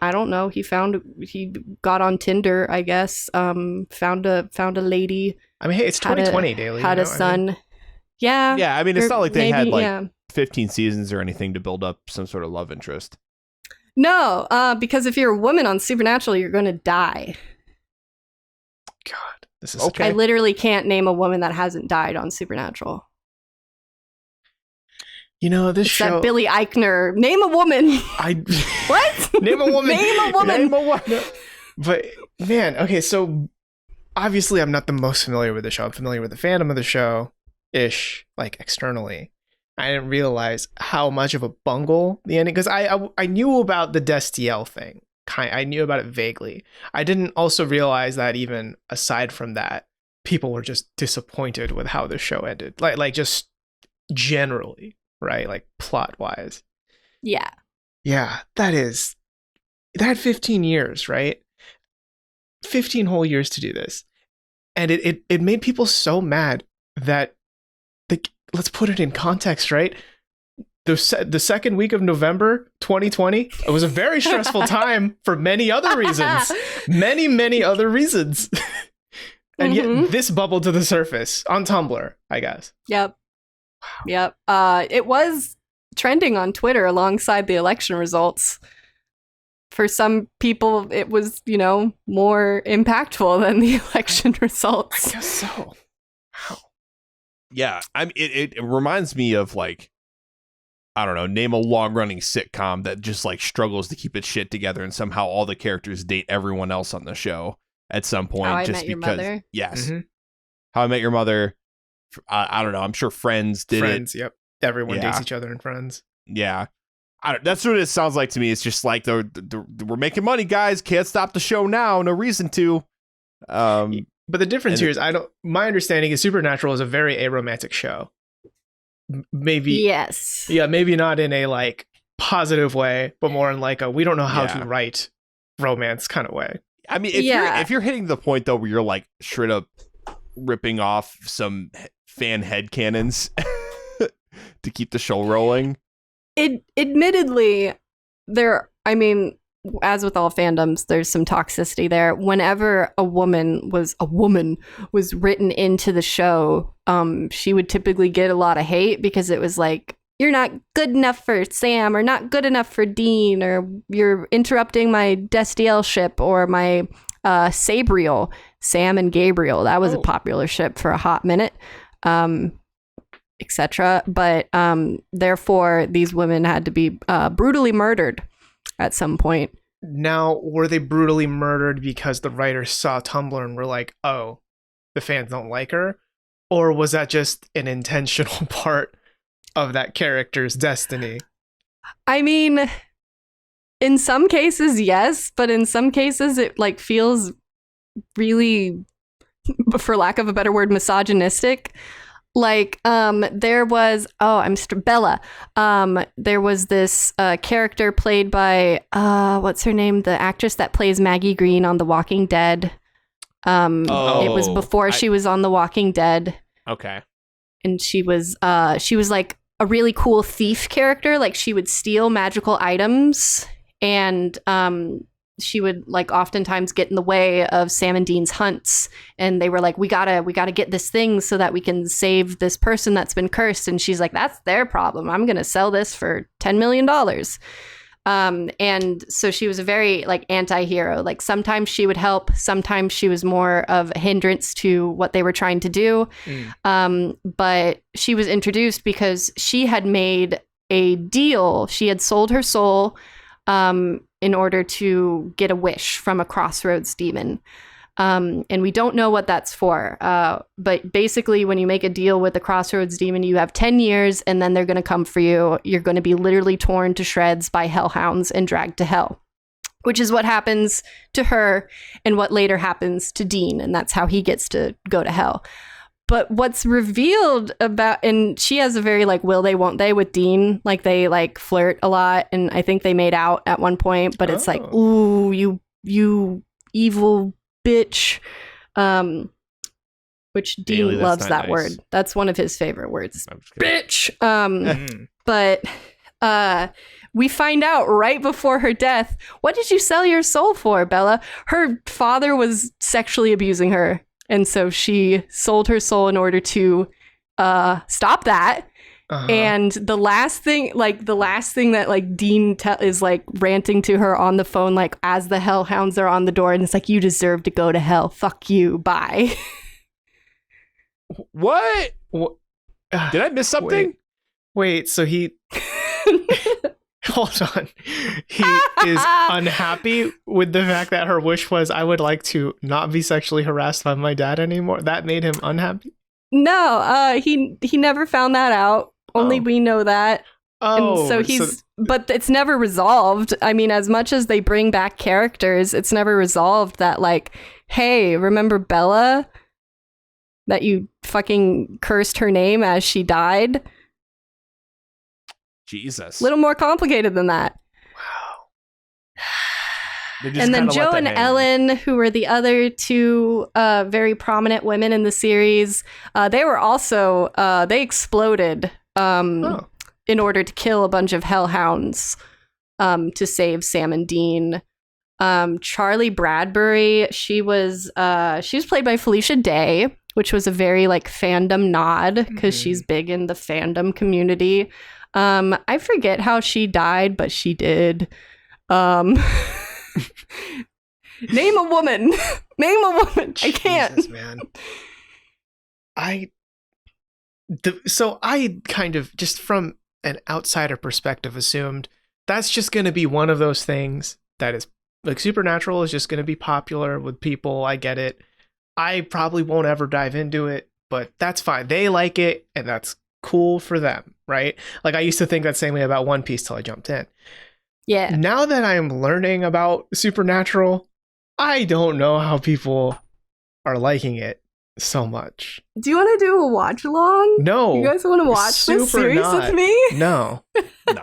I don't know, he got on Tinder, I guess, found a lady.
I mean, hey, it's 2020, Daily.
Had a son. Yeah.
Yeah, I mean, it's not like they had like
yeah.
15 seasons or anything to build up some sort of love interest.
No, because if you're a woman on Supernatural, you're going to die.
God, this is
okay.
I literally can't name a woman that hasn't died on Supernatural.
This show.
That Billy Eichner. Name a woman. What?
Name a woman.
Name a woman.
Name a woman. But man, okay, so obviously I'm not the most familiar with the show. I'm familiar with the fandom of the show, ish, like externally. I didn't realize how much of a bungle the ending, because I knew about the Destiel thing. I knew about it vaguely. I didn't also realize that even aside from that, people were just disappointed with how the show ended. Like just generally, right? Like plot wise.
Yeah.
Yeah, that had 15 years, right? 15 whole years to do this. And it made people so mad that let's put it in context, right? The second week of November 2020, it was a very stressful time for many other reasons. Many other reasons. And yet this bubbled to the surface on Tumblr, I guess.
Yep. Yep. It was trending on Twitter alongside the election results. For some people, it was, more impactful than the election results.
I guess so. Wow.
Yeah, I mean, it reminds me of like, I don't know, name a long-running sitcom that just like struggles to keep its shit together, and somehow all the characters date everyone else on the show at some point.
How I
just
Met Your
because,
Mother?
Yes,
Mm-hmm.
How I Met Your Mother. I don't know. I'm sure Friends did
Friends, yep. Everyone
Yeah.
dates each other in Friends.
Yeah. That's what it sounds like to me. It's just like we're making money, guys. Can't stop the show now. No reason to.
But the difference here is my understanding is Supernatural is a very aromantic show. Maybe.
Yes.
Yeah, maybe not in a like positive way, but more in like a we don't know how to write romance kind of way.
I mean, if you're hitting the point though where you're like straight up ripping off some fan headcanons to keep the show rolling.
Admittedly, as with all fandoms, there's some toxicity there. Whenever a woman was written into the show, she would typically get a lot of hate because it was like, you're not good enough for Sam, or not good enough for Dean, or you're interrupting my Destiel ship, or my Sabriel, Sam and Gabriel. That was a popular ship for a hot minute. Etc. But therefore, these women had to be brutally murdered at some point.
Now, were they brutally murdered because the writers saw Tumblr and were like, oh, the fans don't like her? Or was that just an intentional part of that character's destiny?
I mean, in some cases, yes, but in some cases, it like feels really, for lack of a better word, misogynistic. Like, there was, Bella. There was this character played by, what's her name? The actress that plays Maggie Green on The Walking Dead. It was before she was on The Walking Dead.
Okay.
And she was like a really cool thief character. Like, she would steal magical items, and she would like oftentimes get in the way of Sam and Dean's hunts, and they were like, we gotta get this thing so that we can save this person that's been cursed. And she's like, that's their problem. I'm gonna sell this for $10 million. And so she was a very like anti-hero. Like, sometimes she would help, sometimes she was more of a hindrance to what they were trying to do. But she was introduced because she had made a deal. She had sold her soul in order to get a wish from a crossroads demon. And we don't know what that's for. But basically, when you make a deal with a crossroads demon, you have 10 years, and then they're going to come for you. You're going to be literally torn to shreds by hellhounds and dragged to hell, which is what happens to her and what later happens to Dean. And that's how he gets to go to hell. But what's revealed about, and she has a very like will they won't they with Dean, like they like flirt a lot, and I think they made out at one point, but it's like, ooh, you evil bitch, which Dean
Daily,
loves that
nice
word. That's one of his favorite words, bitch.
Mm.
But we find out right before her death, what did you sell your soul for, Bella? Her father was sexually abusing her. And so she sold her soul in order to stop that. And the last thing that like Dean is like ranting to her on the phone, like as the hellhounds are on the door, and it's like, you deserve to go to hell. Fuck you. Bye.
What? Did I miss something?
Wait, so he... Hold on. He is unhappy with the fact that her wish was, I would like to not be sexually harassed by my dad anymore. That made him unhappy?
No, he never found that out. Only we know that.
Oh,
and so but it's never resolved. I mean, as much as they bring back characters, it's never resolved that, like, hey, remember Bella? That you fucking cursed her name as she died?
Jesus.
Little more complicated than that. And then Joe and Ellen, who were the other two very prominent women in the series, they were also, they exploded in order to kill a bunch of hellhounds to save Sam and Dean. Charlie Bradbury, she was played by Felicia Day, which was a very like fandom nod because she's big in the fandom community. I forget how she died, but she did. Name a woman. Name a woman. I can't.
Jesus, man. So I kind of, just from an outsider perspective, assumed that's just going to be one of those things that is like Supernatural is just going to be popular with people. I get it. I probably won't ever dive into it, but that's fine. They like it, and that's cool for them, right? Like, I used to think that same way about One Piece till I jumped in.
Yeah.
Now that I'm learning about Supernatural, I don't know how people are liking it so much.
Do you want to do a watch along?
No.
You guys want to watch this series with me?
No.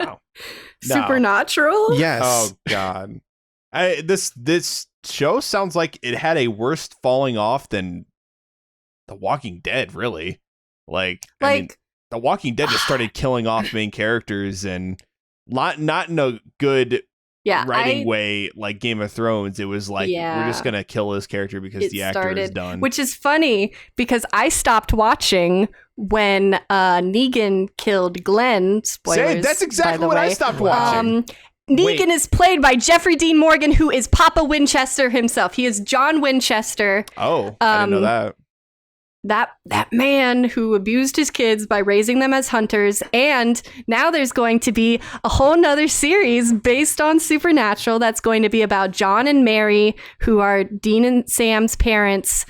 No.
Supernatural?
Yes.
Oh God. This show sounds like it had a worse falling off than The Walking Dead, really. I mean, The Walking Dead just started killing off main characters and not in a good writing way like Game of Thrones. It was like, we're just going to kill this character because the actor is done.
Which is funny because I stopped watching when Negan killed Glenn. Spoilers.
That's exactly what I stopped watching.
Negan is played by Jeffrey Dean Morgan, who is Papa Winchester himself. He is John Winchester.
Oh, I didn't know that.
That man who abused his kids by raising them as hunters. And now there's going to be a whole nother series based on Supernatural that's going to be about John and Mary, who are Dean and Sam's parents,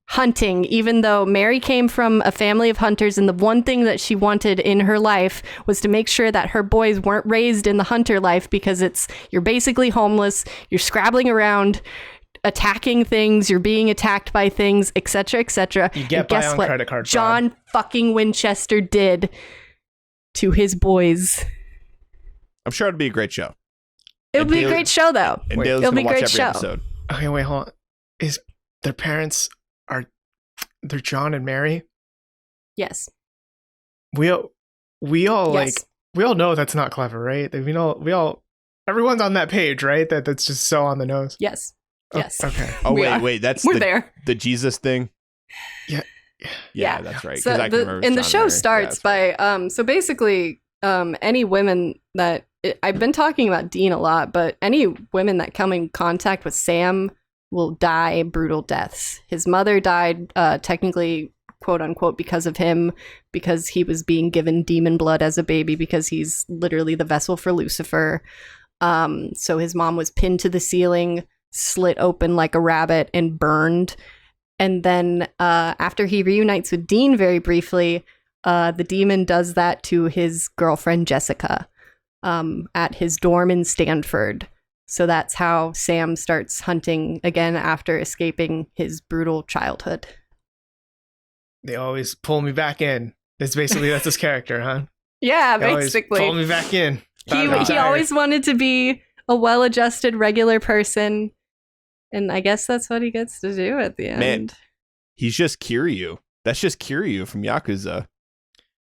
hunting, even though Mary came from a family of hunters, and the one thing that she wanted in her life was to make sure that her boys weren't raised in the hunter life, because you're basically homeless, you're scrabbling around, attacking things, you're being attacked by things, etc., etc.
You get by on credit card fraud.
John fucking Winchester did to his boys.
I'm sure it'd be a great show.
It'll be a great show, though.
And Dale's
It'll be a
watch
great
every
show.
episode.
Okay, wait, hold on. Is their parents they're John and Mary?
Yes.
We all
Yes.
we all know that's not clever, right? We all everyone's on that page, right? That's just so on the nose.
Yes. Yes.
Okay.
Oh,
We are.
wait, that's
We're there.
the Jesus thing.
Yeah.
That's right. 'cause
So
I can remember
and the
John
show
Mary.
starts
Yeah,
by so basically any women that I've been talking about Dean a lot, but any women that come in contact with Sam will die brutal deaths. His mother died technically, quote unquote, because of him, because he was being given demon blood as a baby, because he's literally the vessel for Lucifer. So his mom was pinned to the ceiling, slit open like a rabbit, and burned. And then after he reunites with Dean very briefly, the demon does that to his girlfriend Jessica at his dorm in Stanford. So that's how Sam starts hunting again after escaping his brutal childhood.
They always pull me back in. That's his character, huh?
Yeah,
They always
basically.
pull me back in.
He always wanted to be a well-adjusted regular person, and I guess that's what he gets to do at the end.
Man, he's just Kiryu. That's just Kiryu from Yakuza.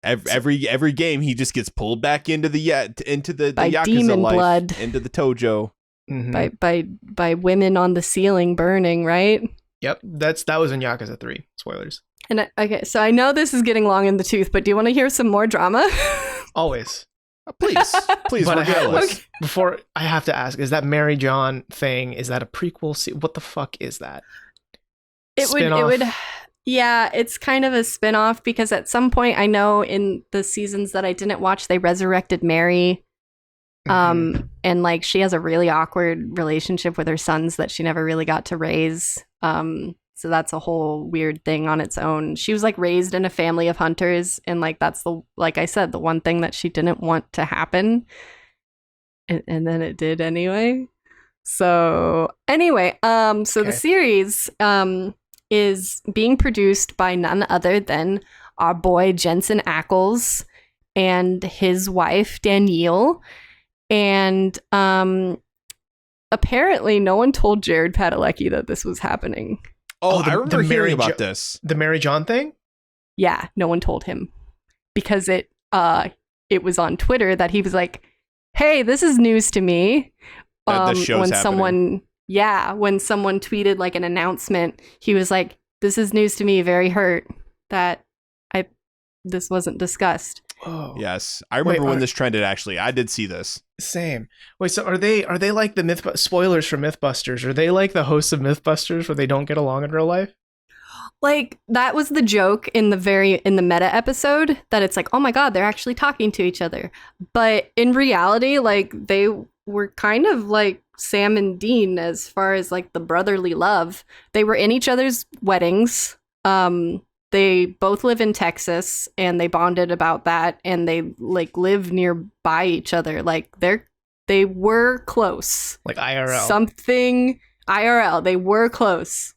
Every game, he just gets pulled back into the
By
Yakuza
demon
life,
blood.
into the Tojo.
Mm-hmm.
By women on the ceiling burning, right?
Yep, that was in Yakuza 3. Spoilers.
And okay, so I know this is getting long in the tooth, but do you want to hear some more drama?
Always.
Please,
But
regardless.
before I have to ask, is that Mary John thing? Is that a prequel? What the fuck is that?
It would. Yeah, it's kind of a spin-off, because at some point, I know in the seasons that I didn't watch, they resurrected Mary. And like she has a really awkward relationship with her sons that she never really got to raise. So that's a whole weird thing on its own. She was like raised in a family of hunters, and like that's like I said, the one thing that she didn't want to happen. And then it did anyway. So anyway, the series is being produced by none other than our boy Jensen Ackles and his wife Danielle. And apparently no one told Jared Padalecki that this was happening.
Oh, I remember hearing about this.
The Mary John thing?
Yeah, no one told him because it was on Twitter that he was like, "Hey, this is news to me."
The show's
happening. When someone tweeted like an announcement, he was like, "This is news to me. Very hurt that this wasn't discussed."
Oh.
Yes, I remember when this trended. Actually, I did see this.
Same. Wait, so are they like the spoilers for Mythbusters? Are they like the hosts of Mythbusters where they don't get along in real life?
Like that was the joke in the meta episode that it's like, oh my god, they're actually talking to each other. But in reality, like they were kind of like Sam and Dean as far as like the brotherly love. They were in each other's weddings. They both live in Texas and they bonded about that, and they like live nearby each other. Like they were close.
Like IRL.
Something IRL. They were close.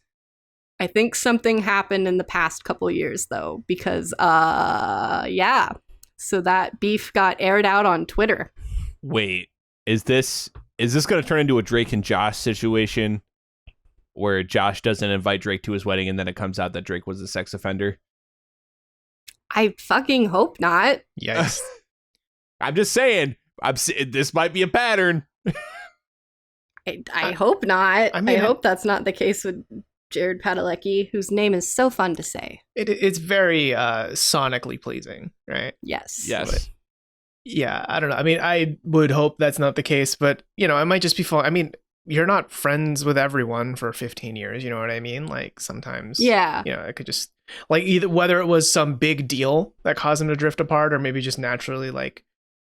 I think something happened in the past couple years though, because so that beef got aired out on Twitter.
Wait, is this going to turn into a Drake and Josh situation where Josh doesn't invite Drake to his wedding and then it comes out that Drake was a sex offender?
I fucking hope not.
Yes.
I'm just saying, this might be a pattern.
I hope not.
I
hope that's not the case with Jared Padalecki, whose name is so fun to say.
It's very sonically pleasing, right?
Yes.
Yes.
Yeah, I don't know. I mean, I would hope that's not the case, but, you know, I might just be I mean, you're not friends with everyone for 15 years, you know what I mean? Like, sometimes,
yeah,
you know, it could just, like, either whether it was some big deal that caused them to drift apart, or maybe just naturally, like,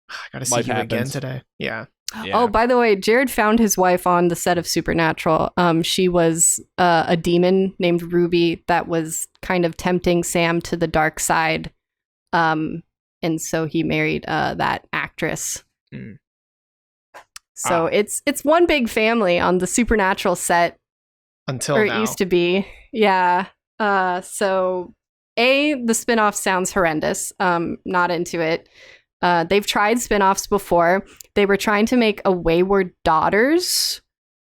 I gotta see you again today. Yeah.
Oh, by the way, Jared found his wife on the set of Supernatural. She was a demon named Ruby that was kind of tempting Sam to the dark side. And so he married that actress.
Mm.
So it's one big family on the Supernatural set.
Until
or
now.
It used to be. Yeah. So the spinoff sounds horrendous. Not into it. They've tried spinoffs before. They were trying to make a Wayward Daughters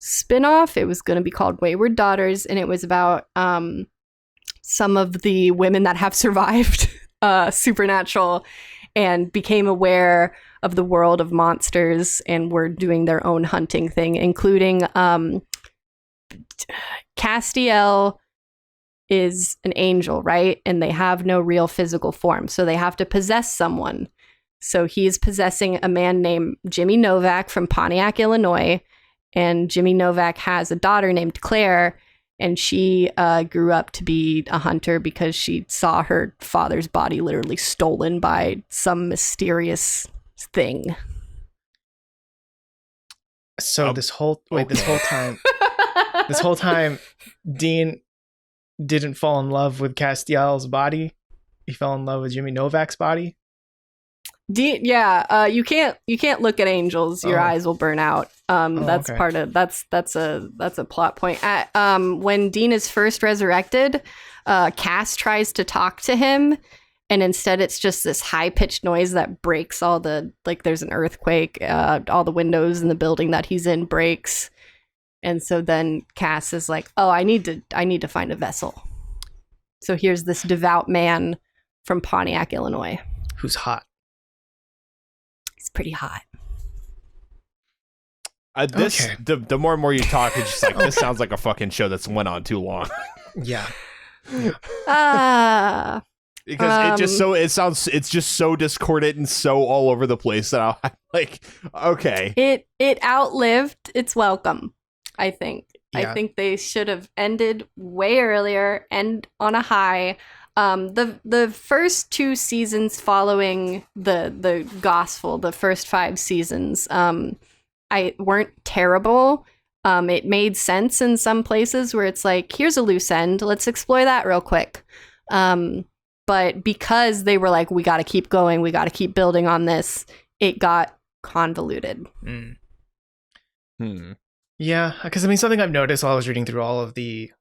spinoff. It was going to be called Wayward Daughters, and it was about some of the women that have survived Supernatural and became aware of the world of monsters and were doing their own hunting thing, including Castiel is an angel, right? And they have no real physical form, so they have to possess someone. So he's possessing a man named Jimmy Novak from Pontiac, Illinois, and Jimmy Novak has a daughter named Claire, and she grew up to be a hunter because she saw her father's body literally stolen by some mysterious thing.
So this whole time, Dean didn't fall in love with Castiel's body. He fell in love with Jimmy Novak's body.
You can't look at angels. Your eyes will burn out. That's
okay.
part of that's a plot point. When Dean is first resurrected, Cass tries to talk to him, and instead it's just this high pitched noise that breaks all the, like there's an earthquake, all the windows in the building that he's in breaks, and so then Cass is like, oh, I need to find a vessel. So here's this devout man from Pontiac, Illinois,
who's hot.
Pretty hot.
The more and more you talk, it's just like this sounds like a fucking show that's went on too long.
Yeah.
Because it's just so discordant and so all over the place that I'm like, okay.
It outlived its welcome, I think.
Yeah.
I think they should have ended way earlier and on a high. The first 2 seasons following the gospel, the first 5 seasons, I weren't terrible. It made sense in some places where it's like, here's a loose end, let's explore that real quick. But because they were like, we got to keep going, we got to keep building on this, it got convoluted.
Yeah, because I mean, something I've noticed while I was reading through all of the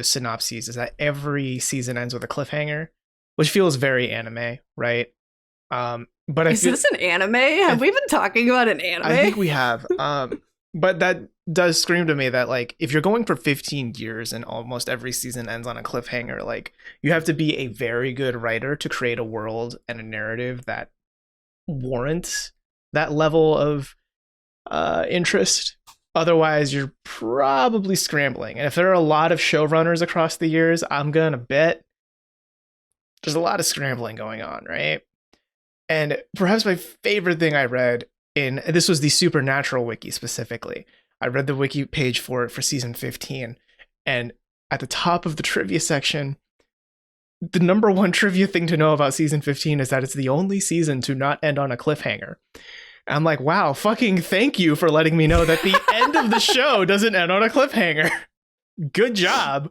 synopses is that every season ends with a cliffhanger, which feels very anime, right? But
is this an anime? Have we been talking about an anime?
I think we have. But that does scream to me that, like, if you're going for 15 years and almost every season ends on a cliffhanger, like, you have to be a very good writer to create a world and a narrative that warrants that level of interest. Otherwise, you're probably scrambling. And if there are a lot of showrunners across the years, I'm gonna bet there's a lot of scrambling going on, right? And perhaps my favorite thing I read this was the Supernatural wiki specifically. I read the wiki page for season 15, and at the top of the trivia section, the number one trivia thing to know about season 15 is that it's the only season to not end on a cliffhanger. And I'm like, wow, fucking thank you for letting me know that the end of the show doesn't end on a cliffhanger. Good job.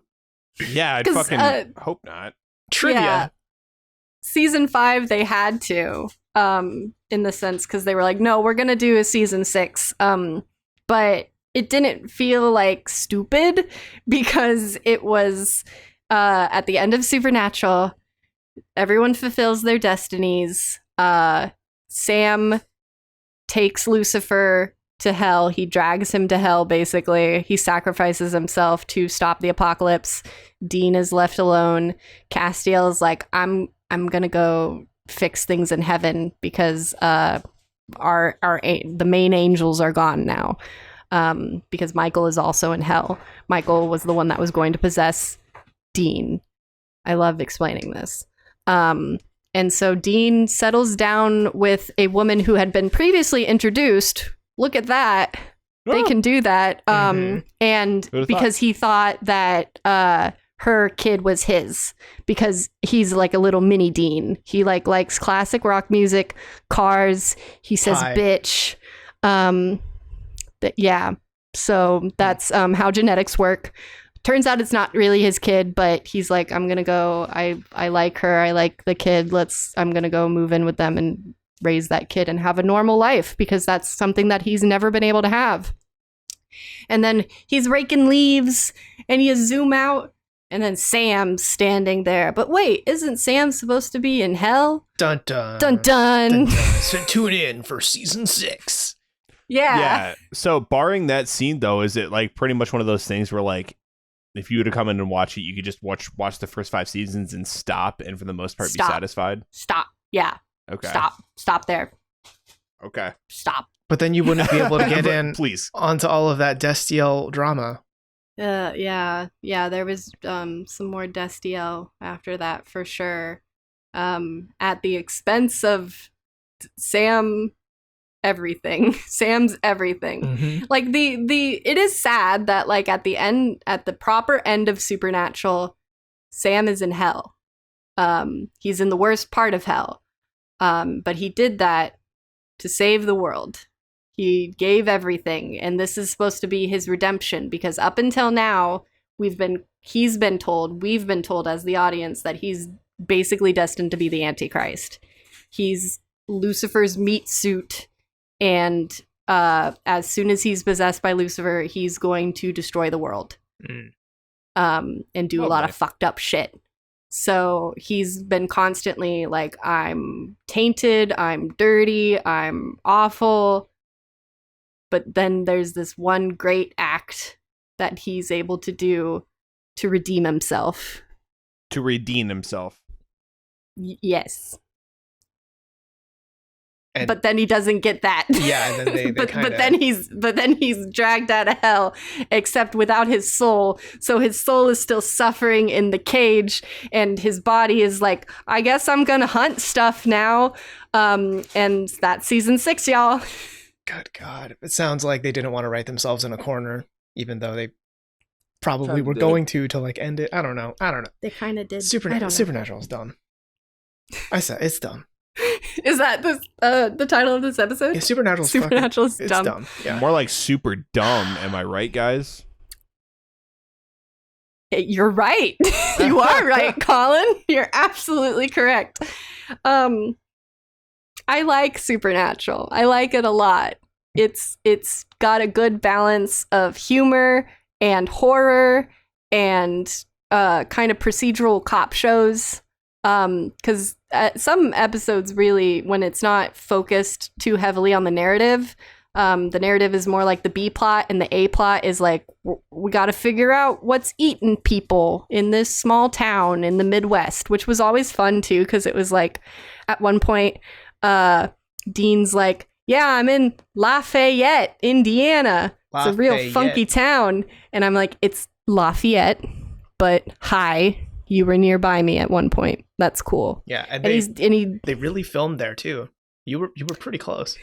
Yeah, I'd fucking hope not.
Trivia.
Yeah. Season 5, they had to, in the sense, because they were like, no, we're gonna do a season 6. But it didn't feel like stupid because it was at the end of Supernatural, everyone fulfills their destinies. Sam takes Lucifer to hell. He drags him to hell, basically. He sacrifices himself to stop the apocalypse. Dean is left alone. Castiel is like, I'm gonna go fix things in heaven because the main angels are gone now. Because Michael is also in hell. Michael was the one that was going to possess Dean. I love explaining this. And so Dean settles down with a woman who had been previously introduced. Look at that. They can do that. And because he thought that her kid was his, because he's like a little mini Dean. He likes classic rock music, cars. He says bitch. Yeah. So that's how genetics work. Turns out it's not really his kid, but he's like, I'm gonna go. I like her. I like the kid. I'm gonna go move in with them and raise that kid and have a normal life because that's something that he's never been able to have. And then he's raking leaves and you zoom out and then Sam's standing there. But wait, isn't Sam supposed to be in hell?
Dun dun.
Dun dun.
Dun, dun. So tune in for season 6.
Yeah.
So barring that scene though, is it like pretty much one of those things where like if you were to come in and watch it, you could just watch the first 5 seasons and stop and for the most part be satisfied?
Stop. Yeah.
Okay.
Stop there.
Okay.
Stop.
But then you wouldn't be able to get in
please
onto all of that Destiel drama.
Yeah. There was some more Destiel after that for sure. At the expense of Sam's everything. Like it is sad that like at the proper end of Supernatural, Sam is in hell. He's in the worst part of hell. But he did that to save the world. He gave everything, and this is supposed to be his redemption because up until now, we've been told as the audience that he's basically destined to be the Antichrist. He's Lucifer's meat suit, and as soon as he's possessed by Lucifer, he's going to destroy the world. And do a lot of fucked up shit. So he's been constantly like, I'm tainted, I'm dirty, I'm awful. But then there's this one great act that he's able to do to redeem himself. Yes.
And
but then he doesn't get that.
Yeah, and then they
but then he's dragged out of hell, except without his soul. So his soul is still suffering in the cage, and his body is like, I guess I'm gonna hunt stuff now. And that's season 6, y'all.
Good God, it sounds like they didn't want to write themselves in a corner, even though they probably were going to like end it. I don't know.
They kind of did.
Supernatural's dumb. I said it's dumb.
Is that the title of this episode?
Yeah, Supernatural's
Supernatural's
it's
dumb.
dumb. Yeah.
More like super dumb. Am I right, guys?
You're right. You are right, Colin. You're absolutely correct. I like Supernatural. I like it a lot. It's got a good balance of humor and horror and kind of procedural cop shows. Because some episodes really, when it's not focused too heavily on the narrative is more like the B plot, and the A plot is like, we got to figure out what's eating people in this small town in the Midwest, which was always fun too, because it was like, at one point, Dean's like, yeah, I'm in Lafayette, Indiana. It's a real funky town. And I'm like, it's Lafayette, but hi, you were nearby me at one point. That's cool.
Yeah, and they really filmed there too. You were pretty close.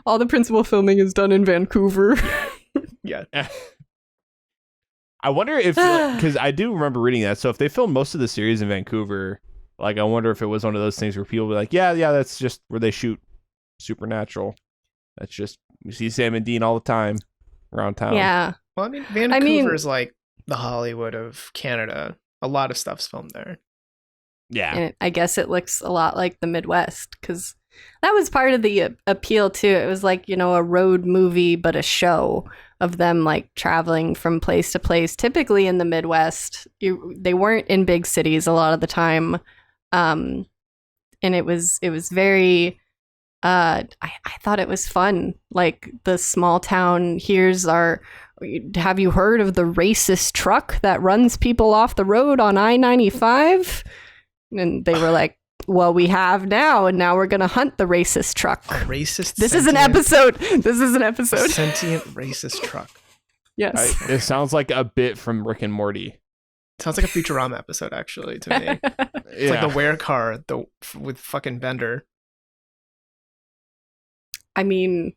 All the principal filming is done in Vancouver.
Yeah.
I wonder if, because I do remember reading that. So if they filmed most of the series in Vancouver, like, I wonder if it was one of those things where people were like, yeah, that's just where they shoot Supernatural. That's just, we see Sam and Dean all the time around town.
Yeah.
Well, I mean, Vancouver is like the Hollywood of Canada. A lot of stuff's filmed there.
Yeah.
And I guess it looks a lot like the Midwest, because that was part of the appeal too. It was like, a road movie, but a show of them like traveling from place to place. Typically in the Midwest, they weren't in big cities a lot of the time. And it was very, I thought it was fun. Like the small town, have you heard of the racist truck that runs people off the road on I-95? And they were like, well, we have now, and now we're going to hunt the racist truck. This is an episode.
Sentient racist truck.
Yes.
It sounds like a bit from Rick and Morty.
Sounds like a Futurama episode, actually, to me. It's like the Where car with fucking Bender.
I mean,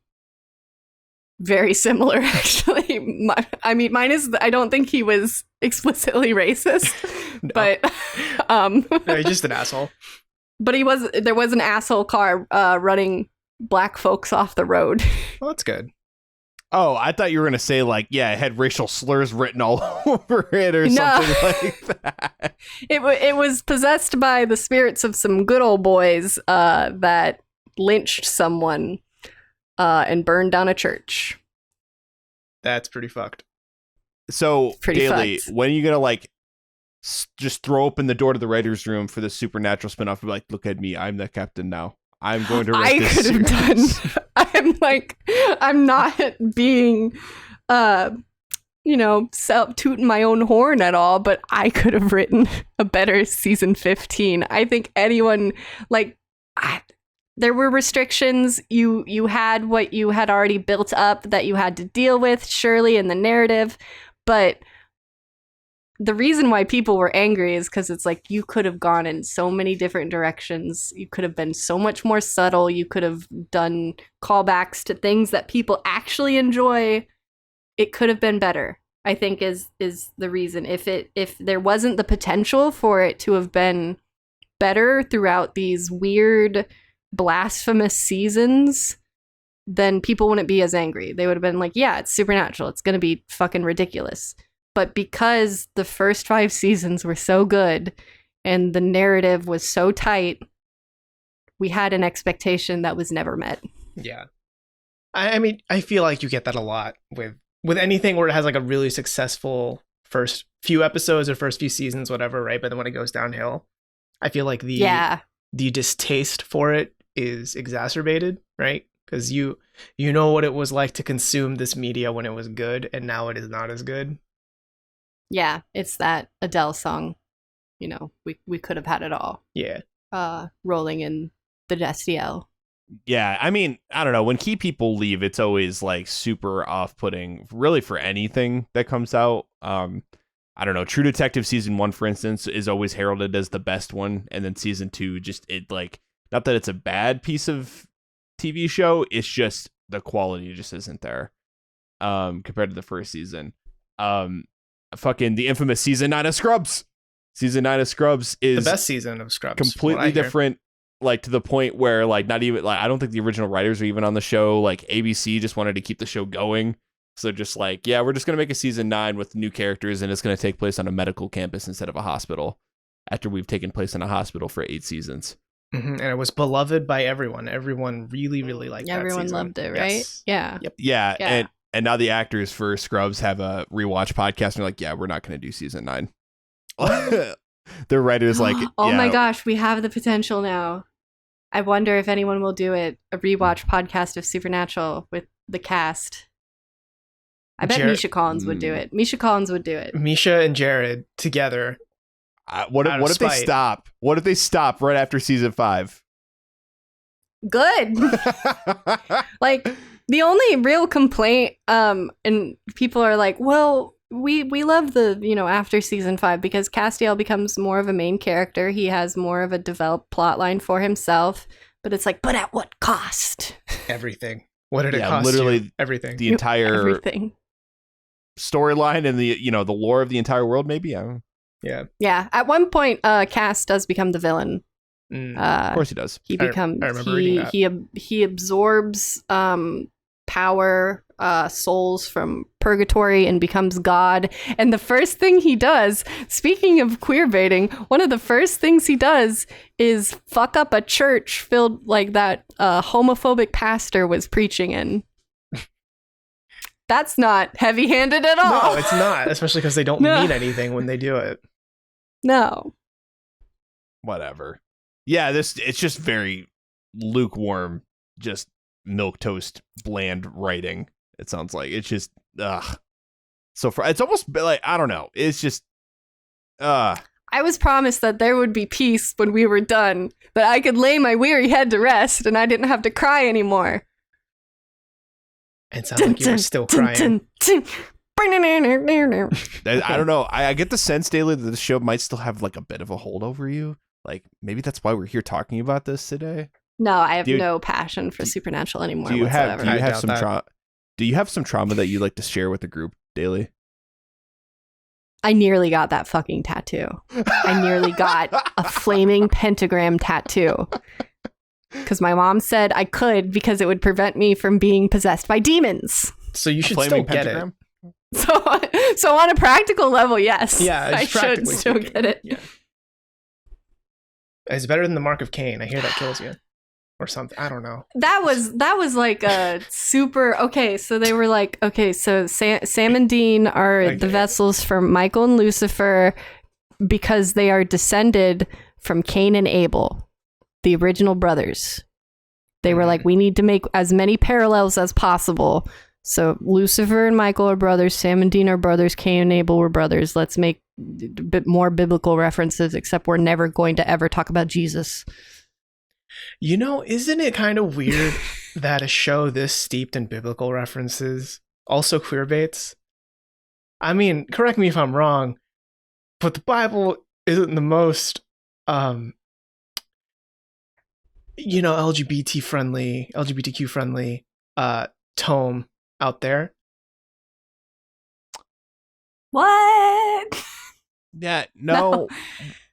very similar, actually. Mine is, I don't think he was explicitly racist, but
no, he's just an asshole.
But there was an asshole car running black folks off the road.
Well, that's good.
Oh, I thought you were going to say, like, yeah, it had racial slurs written all over it or something like that.
It was possessed by the spirits of some good old boys that lynched someone and burned down a church.
That's pretty fucked.
So, Daly,
fucked.
when are you going to, like, just throw open the door to the writer's room for the Supernatural spinoff and be like, look at me, I'm the captain now. I'm going to write this series. I could have
done. I'm not being, tooting my own horn at all, but I could have written a better season 15. I think anyone, there were restrictions. You had what you had already built up that you had to deal with, surely, in the narrative, but the reason why people were angry is because it's like, you could have gone in so many different directions. You could have been so much more subtle. You could have done callbacks to things that people actually enjoy. It could have been better, I think, is the reason. If there wasn't the potential for it to have been better throughout these weird, blasphemous seasons, then people wouldn't be as angry. They would have been like, yeah, it's Supernatural. It's going to be fucking ridiculous. But because the first 5 seasons were so good and the narrative was so tight, we had an expectation that was never met.
Yeah. I mean, I feel like you get that a lot with anything where it has like a really successful first few episodes or first few seasons, whatever, right? But then when it goes downhill, I feel like the distaste for it is exacerbated, right? Because you know what it was like to consume this media when it was good, and now it is not as good.
Yeah, it's that Adele song. We could have had it all.
Yeah.
Rolling in the Destiel.
Yeah, I mean, I don't know. When key people leave, it's always like super off-putting, really, for anything that comes out. I don't know. True Detective season 1, for instance, is always heralded as the best one, and then season 2, not that it's a bad piece of TV show, it's just the quality just isn't there compared to the first season. Fucking the infamous season 9 of Scrubs. Season 9 of Scrubs is
the best season of Scrubs.
Completely different. like to the point where like not even like I don't think the original writers are even on the show. Like ABC just wanted to keep the show going. So just like, yeah, we're just going to make a season 9 with new characters, and it's going to take place on a medical campus instead of a hospital after we've taken place in a hospital for 8 seasons.
And it was beloved by everyone. Everyone really, really liked that
Everyone
season.
loved it, right?
Yes.
Yeah.
Yep.
Yeah. And now the actors for Scrubs have a rewatch podcast, and they're like, yeah, we're not going to do season 9. Their writers like,
oh
yeah.
my gosh, we have the potential now. I wonder if anyone will do it. A rewatch podcast of Supernatural with the cast. I bet Misha Collins would do it. Misha Collins would do it.
Misha and Jared together.
What if they stop? What if they stop right after season 5?
Good. Like the only real complaint, and people are like, well, we love the, after season 5 because Castiel becomes more of a main character. He has more of a developed plot line for himself, but it's like, but at what cost?
Everything. What did it cost?
Literally
you? Everything.
The entire
everything.
Storyline and the the lore of the entire world, maybe. I don't know.
Yeah. At one point, Cass does become the villain.
Of course he does.
He becomes.
I remember reading that.
He absorbs power, souls from purgatory and becomes God. And the first thing he does, speaking of queer baiting, one of the first things he does is fuck up a church filled like that homophobic pastor was preaching in. That's not heavy-handed at all.
No, it's not, especially because they don't mean anything when they do it.
No.
Whatever. Yeah, it's just very lukewarm, just milquetoast, bland writing. It sounds like it's just so far. It's almost like I don't know. It's just I
was promised that there would be peace when we were done, that I could lay my weary head to rest and I didn't have to cry anymore.
It sounds like you were still crying.
I don't know. I get the sense, Daily, that the show might still have like a bit of a hold over you. Like maybe that's why we're here talking about this today.
No, I have no passion for Supernatural anymore.
Do you
whatsoever.
have some trauma? Do you have some trauma that you'd like to share with the group, Daily?
I nearly got that fucking tattoo. I nearly got a flaming pentagram tattoo. Because my mom said I could because it would prevent me from being possessed by demons.
So you should still get it.
So on a practical level, yes.
Yeah,
I should still get it.
Yeah. It's better than the Mark of Cain. I hear that kills you. Or something. I don't know.
That was like a super... Okay, so they were like, okay, so Sam and Dean are the vessels for Michael and Lucifer because they are descended from Cain and Abel, the original brothers. They were like, we need to make as many parallels as possible. So Lucifer and Michael are brothers, Sam and Dean are brothers, Cain and Abel were brothers. Let's make a bit more biblical references, except we're never going to ever talk about Jesus.
Isn't it kind of weird that a show this steeped in biblical references also queerbaits? I mean, correct me if I'm wrong, but the Bible isn't the most LGBTQ friendly tome out there.
What?
Yeah, no.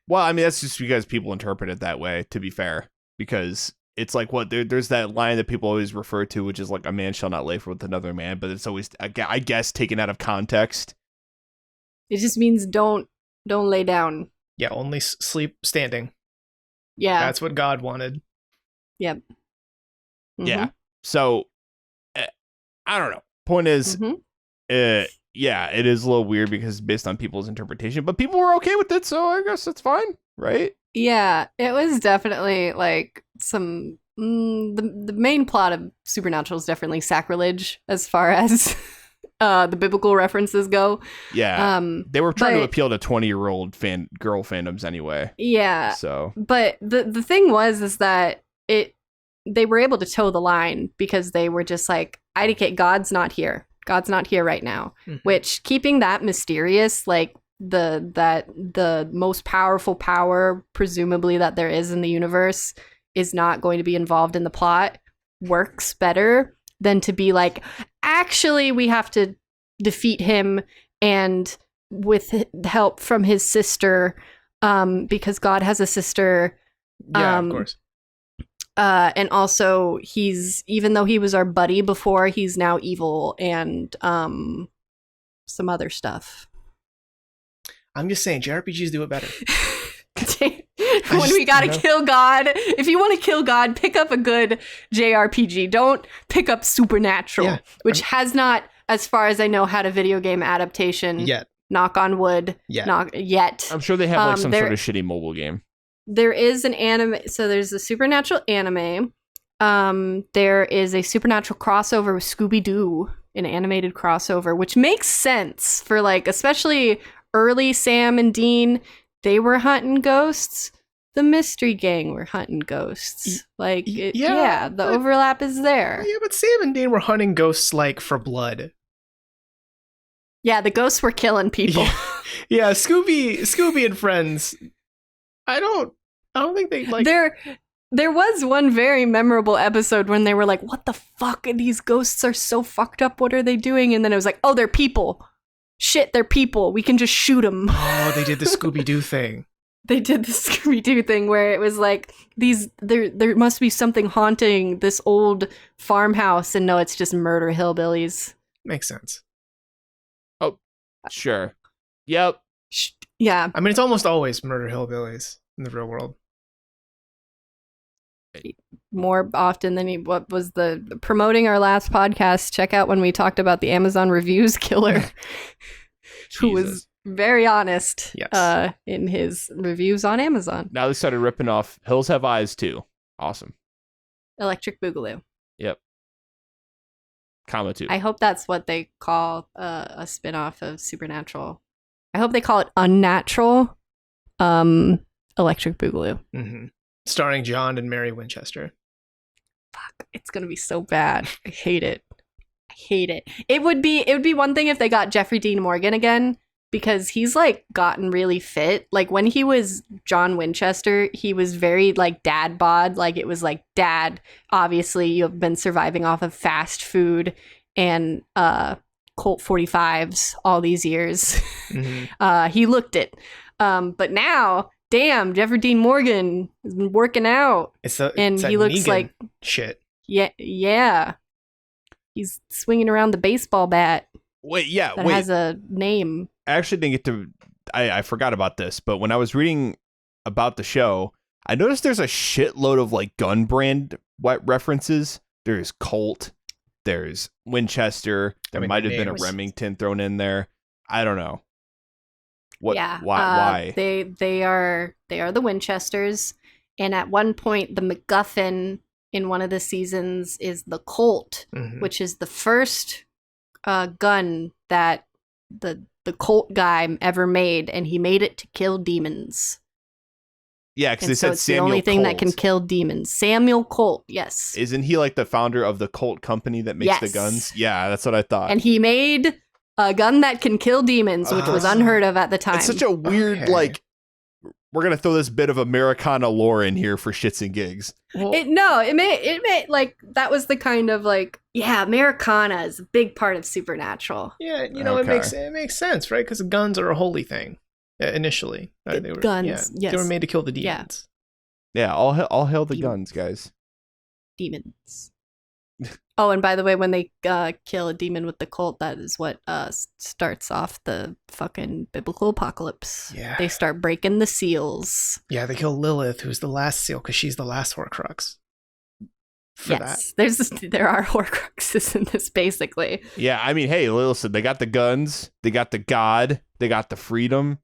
Well, I mean, that's just because people interpret it that way, to be fair. Because it's like there's that line that people always refer to, which is like a man shall not lay with another man, but it's always, I guess, taken out of context.
It just means don't lay down.
Yeah, only sleep standing.
Yeah.
That's what God wanted.
Yep. Mm-hmm.
Yeah. So, I don't know. Point is, yeah, it is a little weird because it's based on people's interpretation, but people were okay with it, so I guess it's fine, right?
Yeah, it was definitely like some... the main plot of Supernatural is definitely sacrilege as far as the biblical references go.
Yeah, they were trying to appeal to 20-year-old girl fandoms anyway.
Yeah.
So, but
the thing is that they were able to toe the line because they were just like, IDK, God's not here. God's not here right now. Mm-hmm. Which, keeping that mysterious, like the most powerful power, presumably, that there is in the universe is not going to be involved in the plot, works better than to be like, actually, we have to defeat him and with help from his sister, because God has a sister.
Yeah, of course.
And also, even though he was our buddy before, he's now evil and some other stuff.
I'm just saying, JRPGs do it better.
When we gotta kill God, if you want to kill God, pick up a good JRPG. Don't pick up Supernatural, which has not, as far as I know, had a video game adaptation
yet.
Knock on wood. Not yet.
I'm sure they have like some sort of shitty mobile game.
There is an anime. So there's a Supernatural anime. There is a Supernatural crossover with Scooby-Doo, an animated crossover, which makes sense for like, especially early Sam and Dean. They were hunting ghosts. The Mystery Gang were hunting ghosts. Like, the overlap is there.
Yeah, but Sam and Dean were hunting ghosts like for blood.
Yeah, the ghosts were killing people.
Yeah, Scooby and friends. I don't think they like.
There was one very memorable episode when they were like, "What the fuck? These ghosts are so fucked up. What are they doing?" And then it was like, "Oh, they're people. Shit, they're people. We can just shoot them."
Oh, they did the Scooby-Doo thing.
They did the Scooby-Doo thing where it was like there must be something haunting this old farmhouse, and no, it's just murder hillbillies.
Makes sense.
Oh, sure. Yep.
Yeah.
I mean, it's almost always murder hillbillies in the real world.
More often than what was the promoting our last podcast. Check out when we talked about the Amazon reviews killer, who was very honest in his reviews on Amazon.
Now they started ripping off Hills Have Eyes too. Awesome.
Electric Boogaloo.
Yep. Comma 2.
I hope that's what they call a spin-off of Supernatural. I hope they call it Unnatural Electric Boogaloo.
Mm-hmm. Starring John and Mary Winchester.
Fuck, it's gonna be so bad. I hate it. It would be one thing if they got Jeffrey Dean Morgan again, because he's like gotten really fit. Like when he was John Winchester, he was very like dad bod. Like it was like, dad, obviously you've been surviving off of fast food and Colt 45s all these years. Mm-hmm. He looked it. But now, damn, Jeffrey Dean Morgan has been working out. And he looks Negan like
shit.
Yeah. He's swinging around the baseball bat.
Wait, yeah,
that has a name.
I actually didn't get to. I forgot about this, but when I was reading about the show, I noticed there's a shitload of like gun brand references. There's Colt, there's Winchester. There might have been a Remington thrown in there. I don't know. What? Yeah. Why?
They are the Winchesters, and at one point the MacGuffin in one of the seasons is the Colt, which is the first gun that the Colt guy ever made, and he made it to kill demons.
Yeah, because they said
it's
Samuel
the only thing
Colt
that can kill demons. Samuel Colt, yes.
Isn't he like the founder of the Colt company that makes the guns? Yeah, that's what I thought.
And he made a gun that can kill demons, which was unheard of at the time.
It's such a weird, like, we're going to throw this bit of Americana lore in here for shits and gigs.
Well, it made like, that was the kind of like, yeah, Americana is a big part of Supernatural.
Yeah, you know, it makes sense, right? Because guns are a holy thing initially. They were,
guns, yes.
They were made to kill the demons.
Yeah, all hail the guns, guys.
Demons. Oh, and by the way, when they kill a demon with the Colt, that is what starts off the fucking biblical apocalypse. Yeah. They start breaking the seals.
Yeah, they kill Lilith, who's the last seal, because she's the last Horcrux.
There are Horcruxes in this, basically.
Yeah, I mean, hey, listen, they got the guns, they got the God, they got the freedom.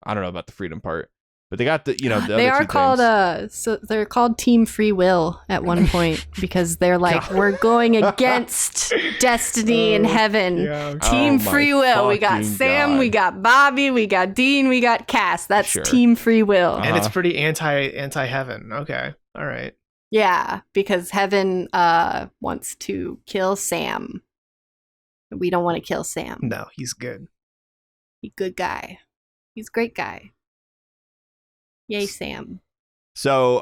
I don't know about the freedom part. But they got the, the
they
other
are called so they're called Team Free Will at one point, because they're like, we're going against destiny and heaven. Yeah. Team Free Will. We got Sam, God. We got Bobby, we got Dean, we got Cass. That's Team Free Will.
And it's pretty anti-heaven. Okay. All right.
Yeah, because heaven wants to kill Sam. We don't want to kill Sam.
No, he's good.
He's a good guy. He's a great guy. Yay, Sam.
So,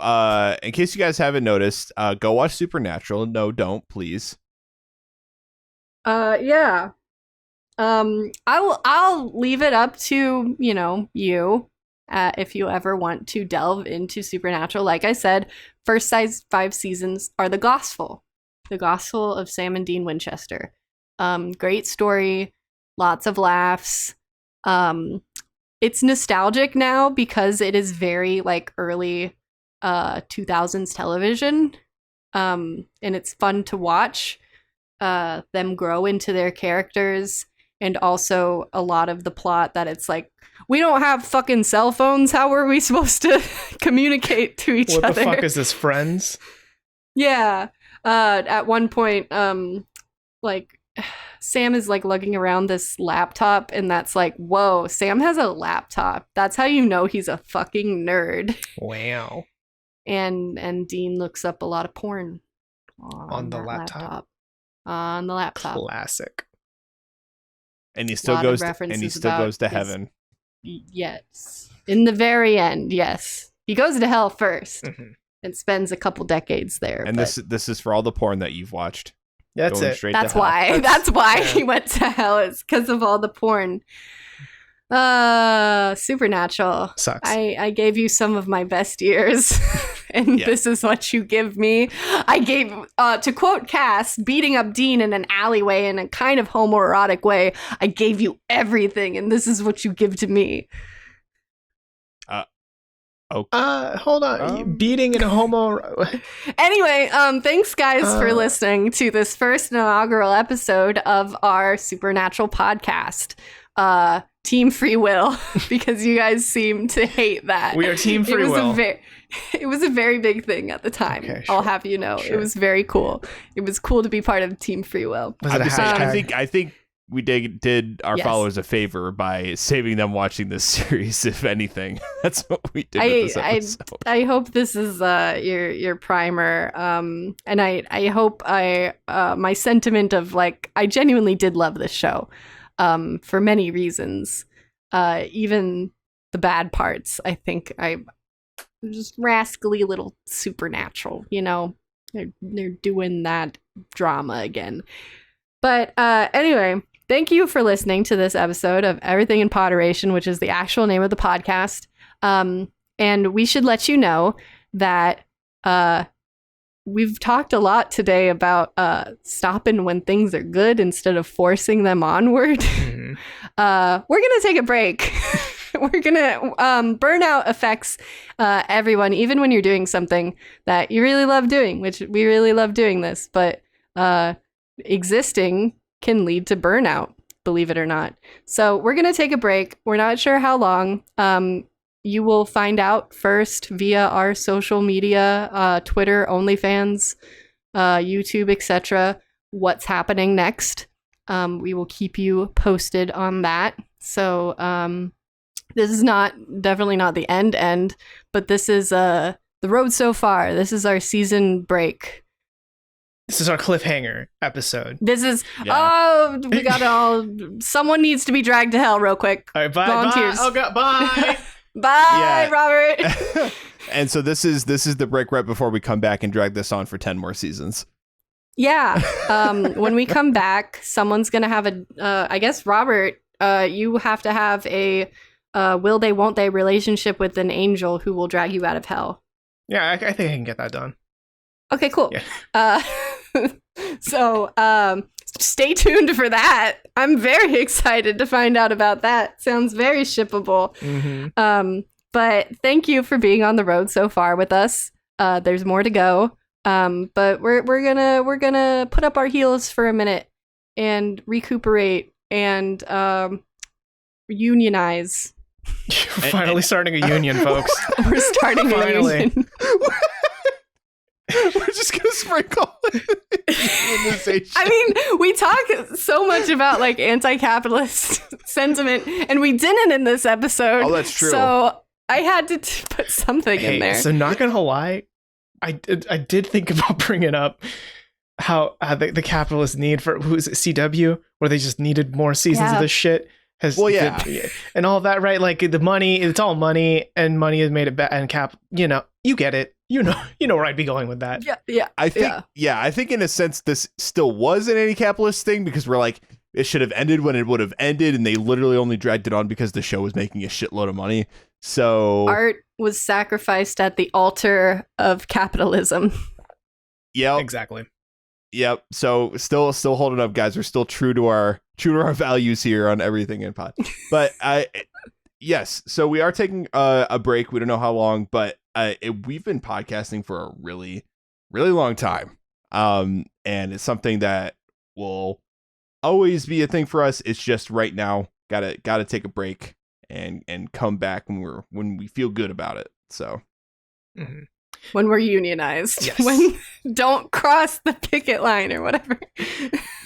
in case you guys haven't noticed, go watch Supernatural. No, don't, please.
Yeah. I'll leave it up to, you. if you ever want to delve into Supernatural. Like I said, first 5 seasons are the gospel of Sam and Dean Winchester. Great story, lots of laughs. It's nostalgic now because it is very like early 2000s television, and it's fun to watch them grow into their characters, and also a lot of the plot that it's like, we don't have fucking cell phones, how are we supposed to communicate to each other?
What the fuck is this, Friends?
Yeah. At one point, like Sam is like lugging around this laptop, and that's like, whoa, Sam has a laptop. That's how you know he's a fucking nerd.
Wow.
And Dean looks up a lot of porn
on the laptop.
On the laptop.
Classic.
And he still goes to heaven.
Yes. In the very end, yes. He goes to hell first and spends a couple decades there.
And this is for all the porn that you've watched.
That's it.
That's why he went to hell. It's because of all the porn. Supernatural.
Sucks.
I gave you some of my best years, and this is what you give me. I gave, to quote Cass, beating up Dean in an alleyway in a kind of homoerotic way. I gave you everything, and this is what you give to me.
Hold on. Beating in a homo.
Anyway, thanks guys for listening to this first inaugural episode of our Supernatural podcast. Team Free Will, because you guys seem to hate that.
We are Team Free Will.
It was a very big thing at the time. Okay, sure. I'll have you know. Sure. It was very cool. It was cool to be part of Team Free Will.
I think we did our followers a favor by saving them watching this series, if anything. That's what we did with this episode.
I hope this is your primer. And I hope my sentiment of like, I genuinely did love this show. For many reasons, even the bad parts. I think I'm just rascally little Supernatural. You know, they're doing that drama again. But anyway, thank you for listening to this episode of Everything in Poderation, which is the actual name of the podcast. And we should let you know that we've talked a lot today about stopping when things are good instead of forcing them onward. Mm-hmm. We're going to take a break. We're going to burnout affects everyone, even when you're doing something that you really love doing, which we really love doing this. But existing can lead to burnout, believe it or not. So we're going to take a break. We're not sure how long. You will find out first via our social media, Twitter, OnlyFans, YouTube, etc., what's happening next. We will keep you posted on that. So this is definitely not the end, but this is the road so far. This is our season break.
This is our cliffhanger episode.
This is, we got all, someone needs to be dragged to hell real quick.
All right, bye,
volunteers.
bye. Oh, God, bye.
Bye, Robert.
And so this is the break right before we come back and drag this on for 10 more seasons.
Yeah. When we come back, someone's going to have I guess, Robert, you have to have a will they, won't they relationship with an angel who will drag you out of hell.
Yeah, I think I can get that done.
Okay, cool.
Yeah.
So stay tuned for that. I'm very excited to find out about that. Sounds very shippable. Mm-hmm. But thank you for being on the road so far with us. There's more to go. But we're gonna put up our heels for a minute and recuperate and unionize.
You're finally starting a union, folks.
We're starting a union.
We're just gonna sprinkle unionization.
I mean, we talk so much about like anti-capitalist sentiment, and we didn't in this episode.
Oh, that's true.
So I had to put something in there.
So not gonna lie, I did think about bringing up how the capitalist need for who's it, CW, where they just needed more seasons of this shit. And all that, right? Like the money, it's all money, and money has made it bad. And you get it. You know where I'd be going with that.
Yeah.
I think in a sense this still was an anti-capitalist thing, because we're like, it should have ended when it would have ended, and they literally only dragged it on because the show was making a shitload of money. So
art was sacrificed at the altar of capitalism.
Yep.
Exactly.
Yep. So still holding up, guys. We're still true to our values here on everything in pod. But yes. So we are taking a break. We don't know how long, but we've been podcasting for a really, really long time. And it's something that will always be a thing for us. It's just right now, gotta take a break and come back when we feel good about it. So
when we're unionized,
yes.
when don't cross the picket line or whatever.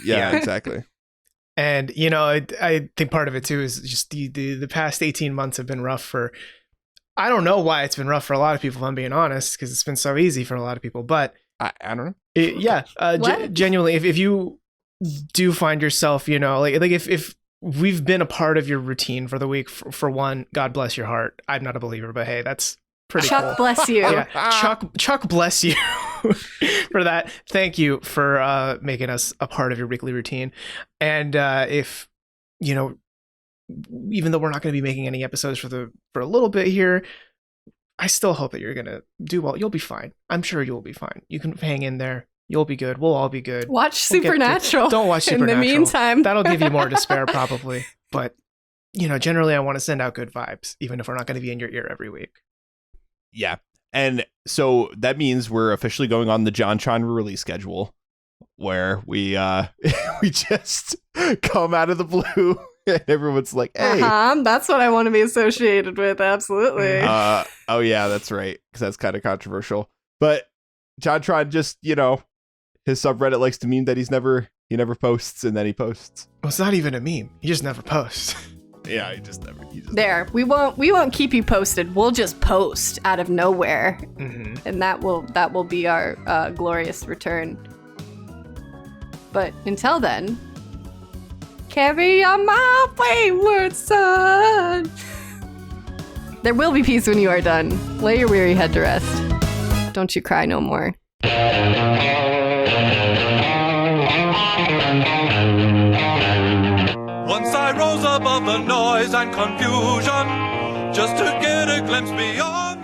Yeah, exactly.
And I think part of it too is just the past 18 months have been rough for. I don't know why it's been rough for a lot of people, if I'm being honest, because it's been so easy for a lot of people. But
I don't know.
Genuinely, if you do find yourself, like if we've been a part of your routine for the week, for one, God bless your heart. I'm not a believer, but hey, that's pretty cool.
Chuck bless you.
Yeah, Chuck bless you for that. Thank you for making us a part of your weekly routine. And if even though we're not going to be making any episodes for a little bit here, I still hope that you're going to do well. You'll be fine. I'm sure you'll be fine. You can hang in there. You'll be good. We'll all be good.
Watch Supernatural.
Don't watch Supernatural.
In the meantime,
that'll give you more despair probably. But generally I want to send out good vibes, even if we're not going to be in your ear every week.
Yeah. And so that means we're officially going on the JonTron release schedule, where we just come out of the blue and everyone's like, hey.
That's what I want to be associated with. Absolutely.
Oh yeah, that's right. Because that's kind of controversial. But JonTron just, his subreddit likes to meme that he never posts, and then he posts.
Well, it's not even a meme. He just never posts.
Yeah, he just
there. We won't keep you posted. We'll just post out of nowhere, and that will be our glorious return. But until then, carry on my wayward son. There will be peace when you are done. Lay your weary head to rest. Don't you cry no more.
Once I rose above the noise and confusion, just to get a glimpse beyond.